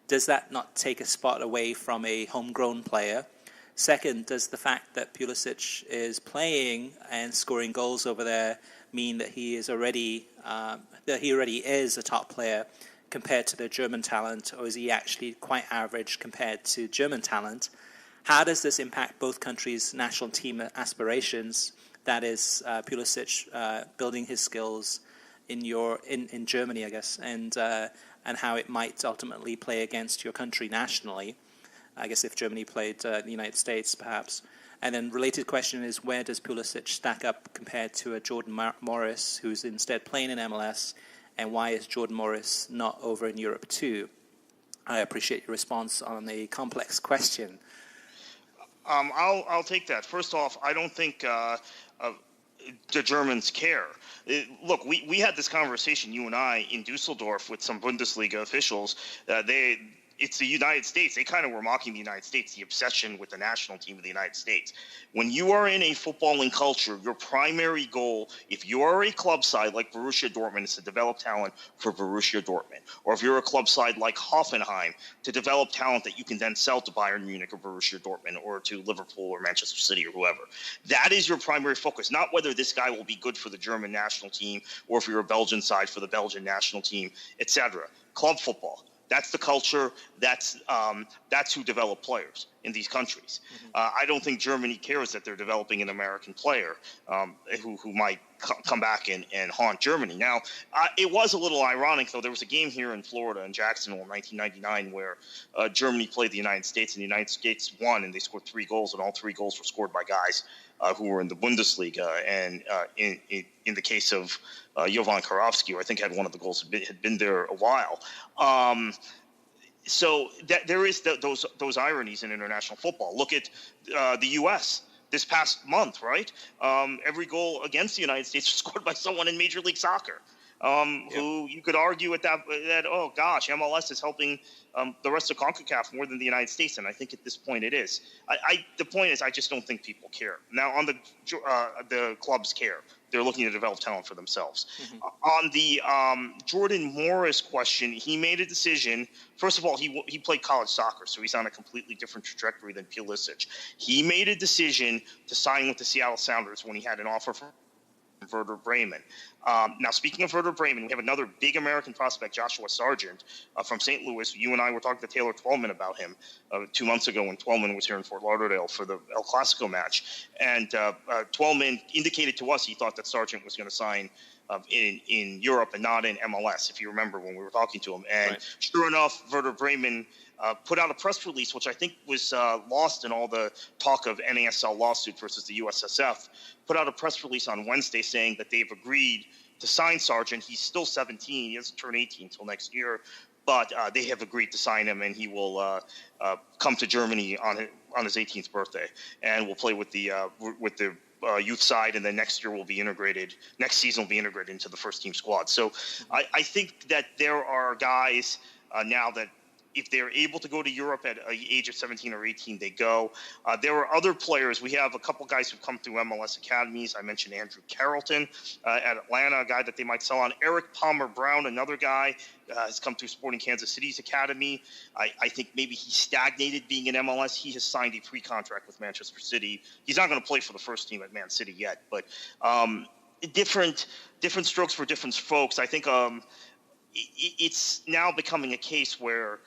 Does that not take a spot away from a homegrown player? Second, does the fact that Pulisic is playing and scoring goals over there mean that he already is a top player compared to the German talent, or is he actually quite average compared to German talent? How does this impact both countries' national team aspirations? That is, Pulisic building his skills in Germany, I guess, and how it might ultimately play against your country nationally. I guess if Germany played the United States, perhaps. And then related question is, where does Pulisic stack up compared to a Jordan Morris, who's instead playing in MLS, and why is Jordan Morris not over in Europe too? I appreciate your response on a complex question. I'll take that. First off, I don't think the Germans care. Look, we had this conversation, you and I, in Dusseldorf with some Bundesliga officials. It's the United States. They kind of were mocking the United States, the obsession with the national team of the United States. When you are in a footballing culture, your primary goal, if you are a club side like Borussia Dortmund, is to develop talent for Borussia Dortmund. Or if you're a club side like Hoffenheim, to develop talent that you can then sell to Bayern Munich or Borussia Dortmund or to Liverpool or Manchester City or whoever. That is your primary focus, not whether this guy will be good for the German national team or if you're a Belgian side for the Belgian national team, etc. Club football. That's the culture. That's who develop players in these countries. Mm-hmm. I don't think Germany cares that they're developing an American player who might come back and haunt Germany. Now, it was a little ironic, though. There was a game here in Florida in Jacksonville in 1999 where Germany played the United States, and the United States won, and they scored 3 goals, and all 3 goals were scored by guys who were in the Bundesliga. And in the case of Jovan Karofsky, who I think had one of the goals, had been there a while. So that there is those ironies in international football. Look at the U.S. this past month, right? Every goal against the United States was scored by someone in Major League Soccer, who you could argue that oh gosh, MLS is helping the rest of CONCACAF more than the United States, and I think at this point it is. The point is, I just don't think people care. Now, on the clubs care. They're looking to develop talent for themselves. Mm-hmm. On the Jordan Morris question, he made a decision. First of all, he played college soccer, so he's on a completely different trajectory than Pulisic. He made a decision to sign with the Seattle Sounders when he had an offer from Werder Bremen. Now, speaking of Werder Bremen, we have another big American prospect, Joshua Sargent, from St. Louis. You and I were talking to Taylor Twellman about him 2 months ago when Twellman was here in Fort Lauderdale for the El Clasico match. And Twellman indicated to us he thought that Sargent was going to sign in Europe and not in MLS, if you remember when we were talking to him. And right. Sure enough, Werder Bremen put out a press release, which I think was lost in all the talk of NASL lawsuit versus the USSF, put out a press release on Wednesday saying that they've agreed to sign Sargent. He's still 17. He doesn't turn 18 until next year, but they have agreed to sign him, and he will come to Germany on his 18th birthday, and will play with the youth side, and then next season will be integrated into the first team squad. So I think that there are guys now that if they're able to go to Europe at the age of 17 or 18, they go. There are other players. We have a couple guys who've come through MLS academies. I mentioned Andrew Carrollton at Atlanta, a guy that they might sell on. Eric Palmer-Brown, another guy, has come through Sporting Kansas City's academy. I think maybe he stagnated being in MLS. He has signed a pre-contract with Manchester City. He's not going to play for the first team at Man City yet, but different strokes for different folks. I think it's now becoming a case where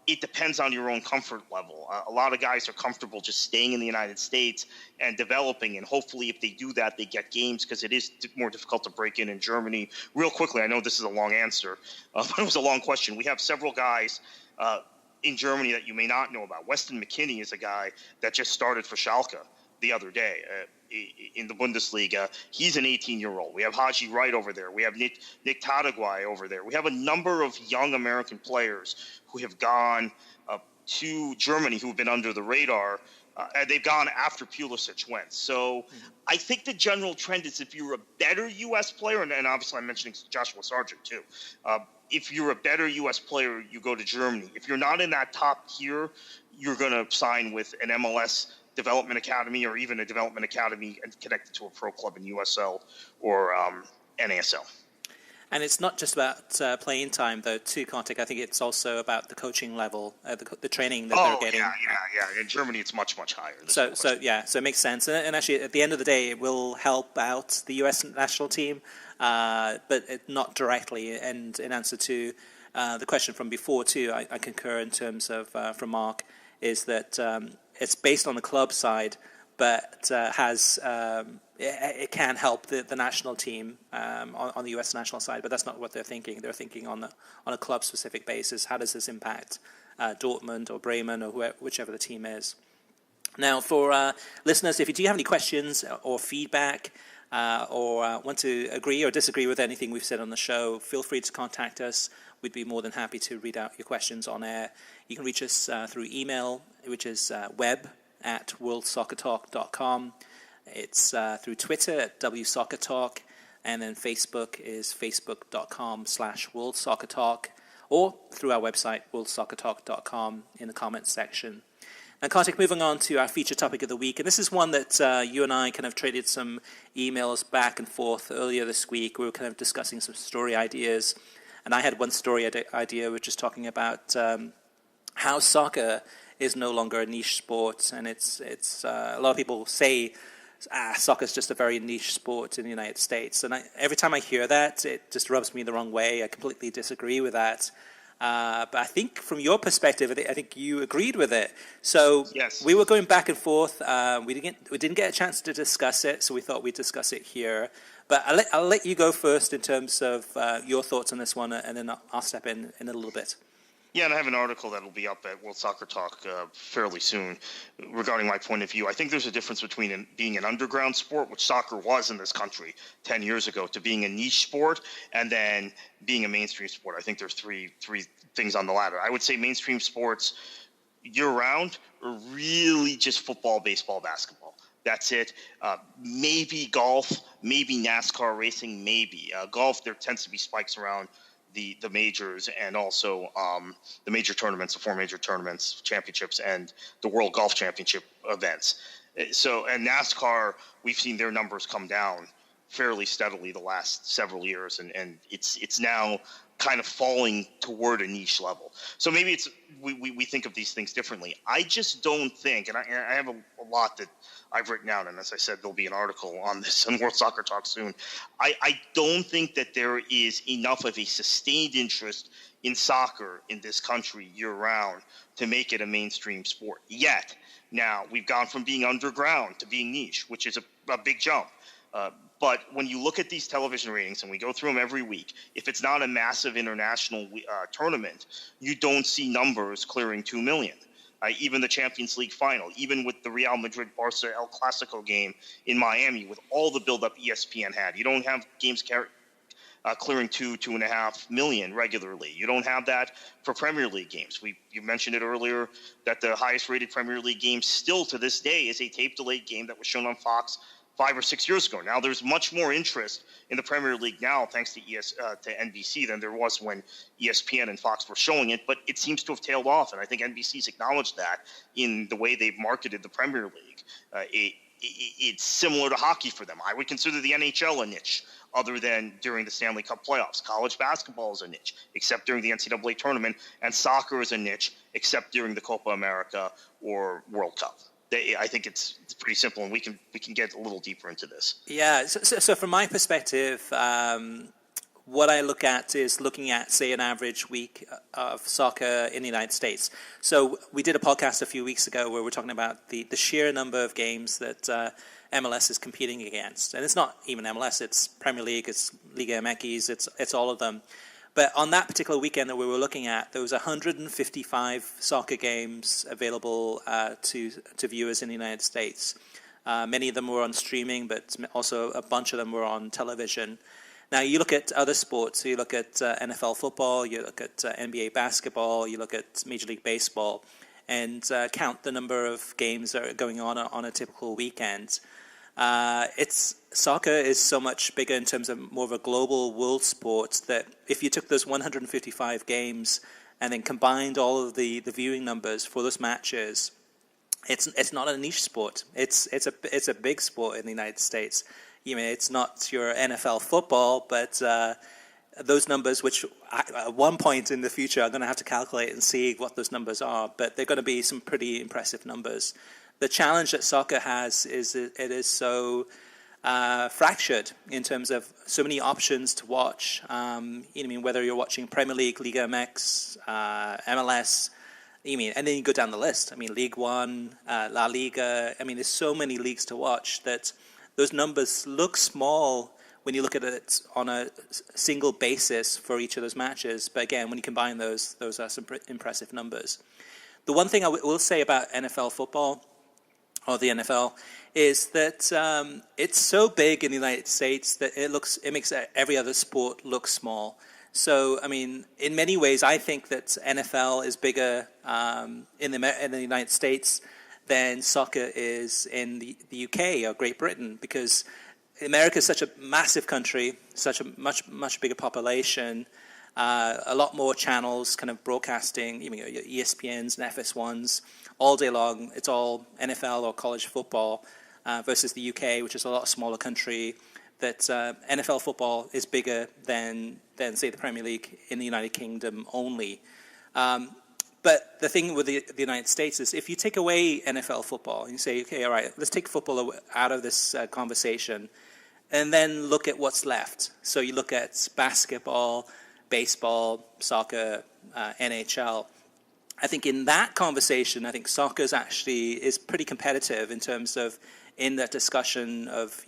it depends on your own comfort level. A lot of guys are comfortable just staying in the United States and developing, and hopefully if they do that, they get games, because it is more difficult to break in Germany. Real quickly, I know this is a long answer, but it was a long question. We have several guys in Germany that you may not know about. Weston McKennie is a guy that just started for Schalke the other day in the Bundesliga. He's an 18-year-old. We have Haji Wright over there. We have Nick Tadagwai over there. We have a number of young American players who have gone to Germany who have been under the radar. And they've gone after Pulisic went. So I think the general trend is if you're a better U.S. player, and obviously I'm mentioning Joshua Sargent too, if you're a better U.S. player, you go to Germany. If you're not in that top tier, you're going to sign with an MLS development academy, or even a development academy and connected to a pro club in USL or NASL. And it's not just about playing time, though, too, Kartik. I think it's also about the coaching level, the training that they're getting. Yeah. In Germany, it's much, much higher. So it makes sense. And actually, at the end of the day, it will help out the U.S. national team, but not directly. And in answer to the question from before, too, I concur in terms of, from Mark, is that it's based on the club side, but it can help the national team on the U.S. national side. But that's not what they're thinking. They're thinking on a club-specific basis. How does this impact Dortmund or Bremen or whichever the team is? Now, for listeners, if you do have any questions or feedback or want to agree or disagree with anything we've said on the show, feel free to contact us. We'd be more than happy to read out your questions on air. You can reach us through email, which is web@worldsoccertalk.com. It's through Twitter at WSoccerTalk, and then Facebook is facebook.com/worldsoccertalk, or through our website, worldsoccertalk.com, in the comments section. Now, Kartik, moving on to our feature topic of the week, and this is one that you and I kind of traded some emails back and forth earlier this week. We were kind of discussing some story ideas, and I had one story idea, which is talking about how soccer is no longer a niche sport, and it's a lot of people say soccer is just a very niche sport in the United States, and every time I hear that, it just rubs me the wrong way. I completely disagree with that. But I think from your perspective, I think you agreed with it. So yes. We were going back and forth. We didn't get a chance to discuss it, so we thought we'd discuss it here. But I'll let you go first in terms of your thoughts on this one, and then I'll step in a little bit. Yeah, and I have an article that will be up at World Soccer Talk fairly soon regarding my point of view. I think there's a difference between being an underground sport, which soccer was in this country 10 years ago, to being a niche sport and then being a mainstream sport. I think there's three things on the ladder. I would say mainstream sports year-round are really just football, baseball, basketball. That's it. Maybe golf, maybe NASCAR racing, maybe. Golf, there tends to be spikes around the majors and also the major tournaments, the 4 major tournaments, championships, and the World Golf Championship events. So, and NASCAR, we've seen their numbers come down fairly steadily the last several years, and it's now kind of falling toward a niche level. So maybe we think of these things differently. I just don't think, and I have a lot that I've written down, and as I said, there'll be an article on this on World Soccer Talk soon. I don't think that there is enough of a sustained interest in soccer in this country year-round to make it a mainstream sport yet. Now, we've gone from being underground to being niche, which is a big jump. But when you look at these television ratings, and we go through them every week, if it's not a massive international tournament, you don't see numbers clearing 2 million. Even the Champions League final, even with the Real Madrid-Barca El Clasico game in Miami, with all the build-up ESPN had, you don't have games clearing 2.5 million regularly. You don't have that for Premier League games. You mentioned it earlier that the highest-rated Premier League game still to this day is a tape-delayed game that was shown on Fox 5 or 6 years ago. Now, there's much more interest in the Premier League now, thanks to NBC, than there was when ESPN and Fox were showing it. But it seems to have tailed off, and I think NBC's acknowledged that in the way they've marketed the Premier League. It's similar to hockey for them. I would consider the NHL a niche, other than during the Stanley Cup playoffs. College basketball is a niche, except during the NCAA tournament, and soccer is a niche, except during the Copa America or World Cup. I think it's pretty simple, and we can get a little deeper into this. Yeah. So from my perspective, what I look at is looking at, say, an average week of soccer in the United States. So we did a podcast a few weeks ago where we're talking about the sheer number of games that MLS is competing against, and it's not even MLS; it's Premier League, it's Liga MX, it's all of them. But on that particular weekend that we were looking at, there was 155 soccer games available to viewers in the United States. Many of them were on streaming, but also a bunch of them were on television. Now, you look at other sports, so you look at NFL football, you look at NBA basketball, you look at Major League Baseball, and count the number of games that are going on a typical weekend. Soccer is so much bigger in terms of more of a global world sport that if you took those 155 games and then combined all of the viewing numbers for those matches, it's not a niche sport. It's a big sport in the United States. You mean, it's not your NFL football, but those numbers, which at one point in the future I'm going to have to calculate and see what those numbers are, but they're going to be some pretty impressive numbers. The challenge that soccer has is it is so fractured in terms of so many options to watch. Whether you're watching Premier League, Liga MX, MLS, and then you go down the list. League One, La Liga. There's so many leagues to watch that those numbers look small when you look at it on a single basis for each of those matches. But again, when you combine those are some impressive numbers. The one thing I will say about NFL football, or the NFL, is that it's so big in the United States that it makes every other sport look small. So, in many ways, I think that NFL is bigger in the United States than soccer is in the UK or Great Britain, because America is such a massive country, such a much bigger population, a lot more channels kind of broadcasting, your ESPNs and FS1s. All day long, it's all NFL or college football versus the UK, which is a lot smaller country. That NFL football is bigger than say the Premier League in the United Kingdom only. But the thing with the United States is, if you take away NFL football and you say, okay, all right, let's take football out of this conversation, and then look at what's left. So you look at basketball, baseball, soccer, NHL. I think in that conversation, I think soccer is pretty competitive in terms of in that discussion of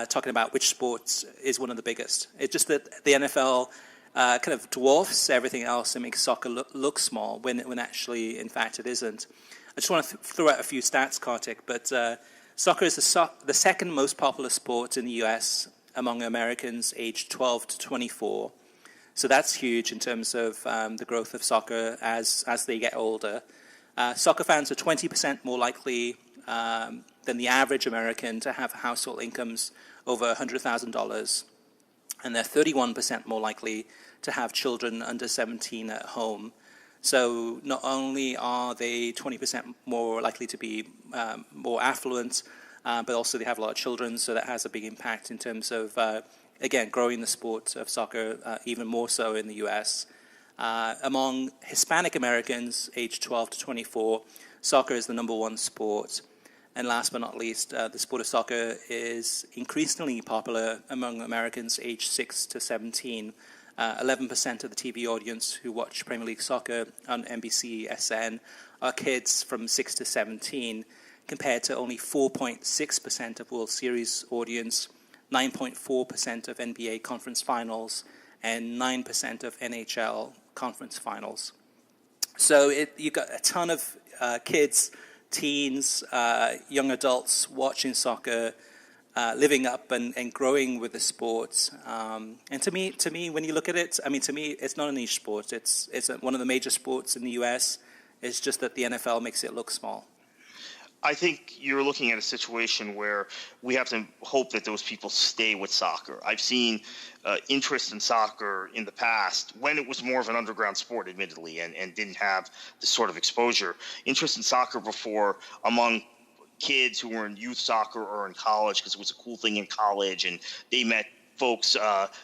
talking about which sports is one of the biggest. It's just that the NFL kind of dwarfs everything else and makes soccer look small when actually, in fact, it isn't. I just want to throw out a few stats, Kartik, but soccer is the second most popular sport in the US among Americans aged 12 to 24. So that's huge in terms of the growth of soccer as they get older. Soccer fans are 20% more likely than the average American to have household incomes over $100,000. And they're 31% more likely to have children under 17 at home. So not only are they 20% more likely to be more affluent, but also they have a lot of children, so that has a big impact in terms of, again, growing the sport of soccer even more so in the US. Among Hispanic Americans aged 12 to 24, soccer is the number one sport. And last but not least, the sport of soccer is increasingly popular among Americans aged 6 to 17. 11% of the TV audience who watch Premier League soccer on NBC SN are kids from 6 to 17, compared to only 4.6% of World Series audience, 9.4% of NBA conference finals, and 9% of NHL conference finals. So you've got a ton of kids, teens, young adults watching soccer, living up and growing with the sport. And to me, when you look at it, I mean, to me, it's not a niche sport. It's one of the major sports in the US. It's just that the NFL makes it look small. I think you're looking at a situation where we have to hope that those people stay with soccer. I've seen interest in soccer in the past when it was more of an underground sport, admittedly, and didn't have this sort of exposure. Interest in soccer before among kids who were in youth soccer or in college because it was a cool thing in college, and they met folks,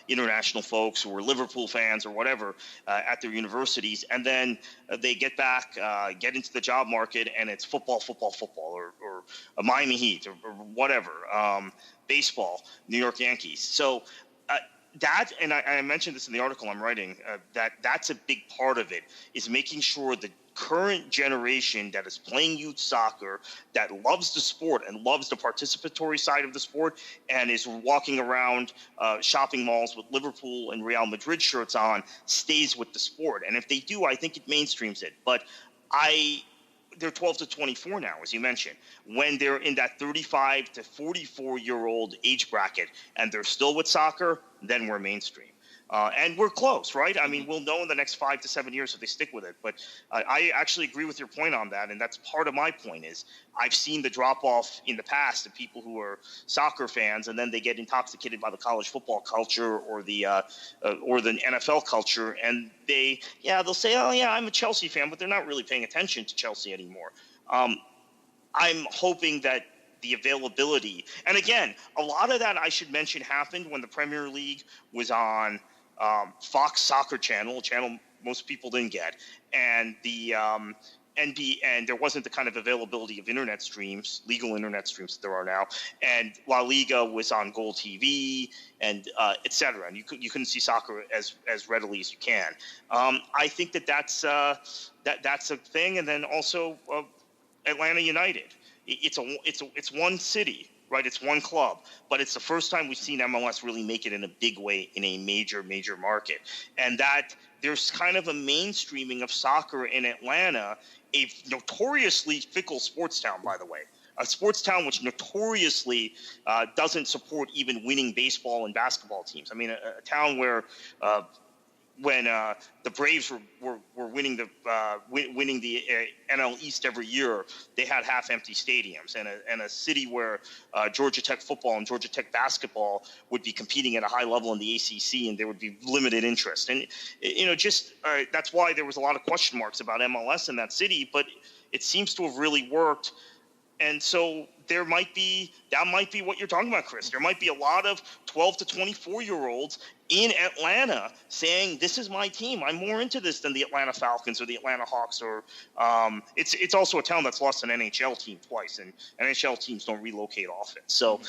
international folks who were Liverpool fans or whatever at their universities, and then they get back, get into the job market, and it's football, or Miami Heat or whatever, baseball, New York Yankees. So that, and I mentioned this in the article I'm writing, that's a big part of it, is making sure the current generation that is playing youth soccer, that loves the sport and loves the participatory side of the sport and is walking around shopping malls with Liverpool and Real Madrid shirts on, stays with the sport. And if they do, I think it mainstreams it. But they're 12 to 24 now, as you mentioned. When they're in that 35 to 44-year-old age bracket and they're still with soccer, then we're mainstream. And we're close, right? I mean, we'll know in the next 5 to 7 years if they stick with it. But I actually agree with your point on that, and that's part of my point is I've seen the drop-off in the past of people who are soccer fans, and then they get intoxicated by the college football culture or the NFL culture, and they'll say, oh, yeah, I'm a Chelsea fan, but they're not really paying attention to Chelsea anymore. I'm hoping that the availability, and again, a lot of that, I should mention, happened when the Premier League was on Fox Soccer Channel, a channel most people didn't get, and the and there wasn't the kind of availability of internet streams, legal internet streams that there are now, and La Liga was on Gold TV and et cetera, and you couldn't see soccer as readily as you can. I think that's a thing, and then also Atlanta United. It's one city. Right, it's one club, but it's the first time we've seen MLS really make it in a big way in a major market. And that there's kind of a mainstreaming of soccer in Atlanta, a notoriously fickle sports town, by the way. A sports town which notoriously doesn't support even winning baseball and basketball teams. I mean, a town where when the Braves were winning the NL East every year, they had half-empty stadiums, and a city where Georgia Tech football and Georgia Tech basketball would be competing at a high level in the ACC, and there would be limited interest. And that's why there was a lot of question marks about MLS in that city, but it seems to have really worked. And so that might be what you're talking about, Chris. There might be a lot of 12 to 24-year-olds in Atlanta saying, this is my team. I'm more into this than the Atlanta Falcons or the Atlanta Hawks. Or it's also a town that's lost an NHL team twice, and NHL teams don't relocate often. So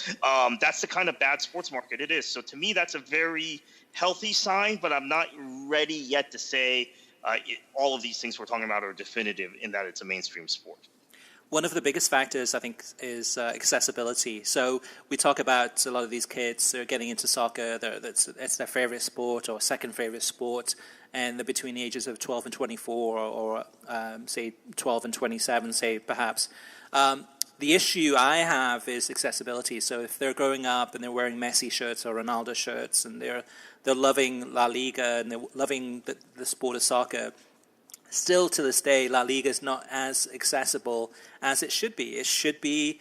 that's the kind of bad sports market it is. So to me, that's a very healthy sign, but I'm not ready yet to say all of these things we're talking about are definitive in that it's a mainstream sport. one of the biggest factors, I think, is accessibility. So we talk about a lot of these kids, they're getting into soccer, it's their favorite sport or second favorite sport, and they're between the ages of 12 and 24 or say, 12 and 27, say, perhaps. The issue I have is accessibility. So if they're growing up and they're wearing Messi shirts or Ronaldo shirts and they're loving La Liga and they're loving the sport of soccer, still to this day, La Liga is not as accessible as it should be. It should be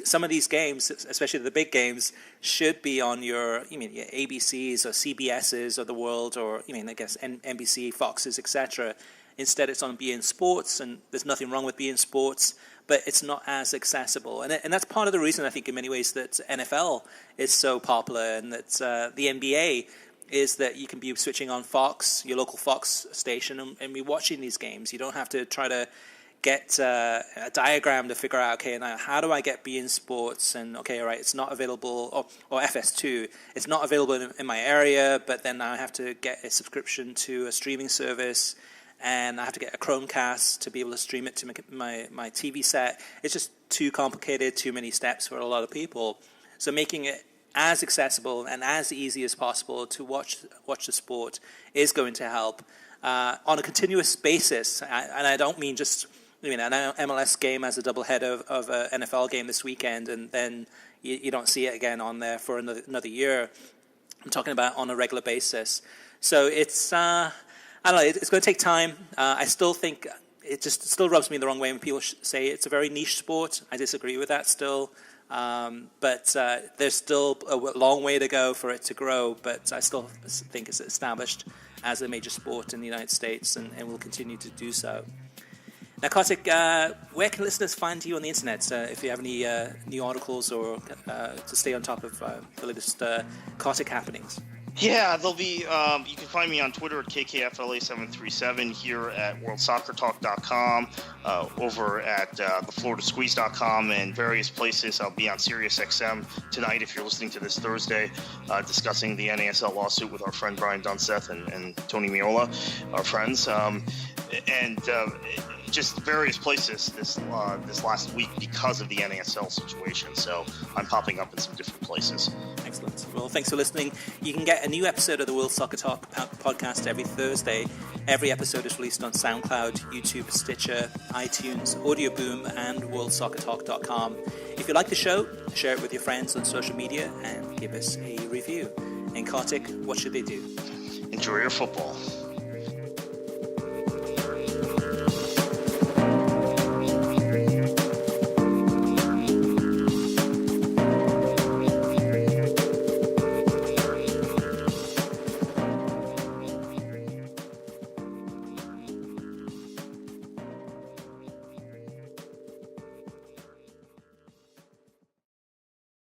some of these games, especially the big games, should be on your ABCs or CBSs of the world, or I guess NBC, Foxes, etc. Instead, it's on beIN Sports, and there's nothing wrong with beIN Sports, but it's not as accessible. And that's part of the reason, I think, in many ways, that NFL is so popular, and that the NBA is that you can be switching on Fox, your local Fox station, and be watching these games. You don't have to try to get a diagram to figure out, okay, now how do I get beIN Sports? And, okay, all right, it's not available, or FS2, it's not available in my area, but then now I have to get a subscription to a streaming service, and I have to get a Chromecast to be able to stream it to my TV set. It's just too complicated, too many steps for a lot of people. So making it as accessible and as easy as possible to watch the sport is going to help on a continuous basis. And I don't mean just an MLS game as a double header of an NFL game this weekend, and then you don't see it again on there for another year. I'm talking about on a regular basis. So it's I don't know. It's going to take time. I still think it still rubs me the wrong way when people say it's a very niche sport. I disagree with that still. But there's still a long way to go for it to grow, but I still think it's established as a major sport in the United States, and will continue to do so. Now, Kartik, where can listeners find you on the internet if you have any new articles or to stay on top of the latest Kartik happenings? Yeah, there'll be. You can find me on Twitter at KKFLA737, here at worldsoccertalk.com, over at thefloridasqueeze.com, and various places. I'll be on SiriusXM tonight, if you're listening to this Thursday, discussing the NASL lawsuit with our friend Brian Dunseth and Tony Miola, our friends. And just various places this last week because of the NASL situation. So I'm popping up in some different places. Excellent. Well, thanks for listening. You can get a new episode of the World Soccer Talk podcast every Thursday. Every episode is released on SoundCloud, YouTube, Stitcher, iTunes, Audio Boom, and worldsoccertalk.com. If you like the show, share it with your friends on social media and give us a review. And Kartik, what should they do? Enjoy your football.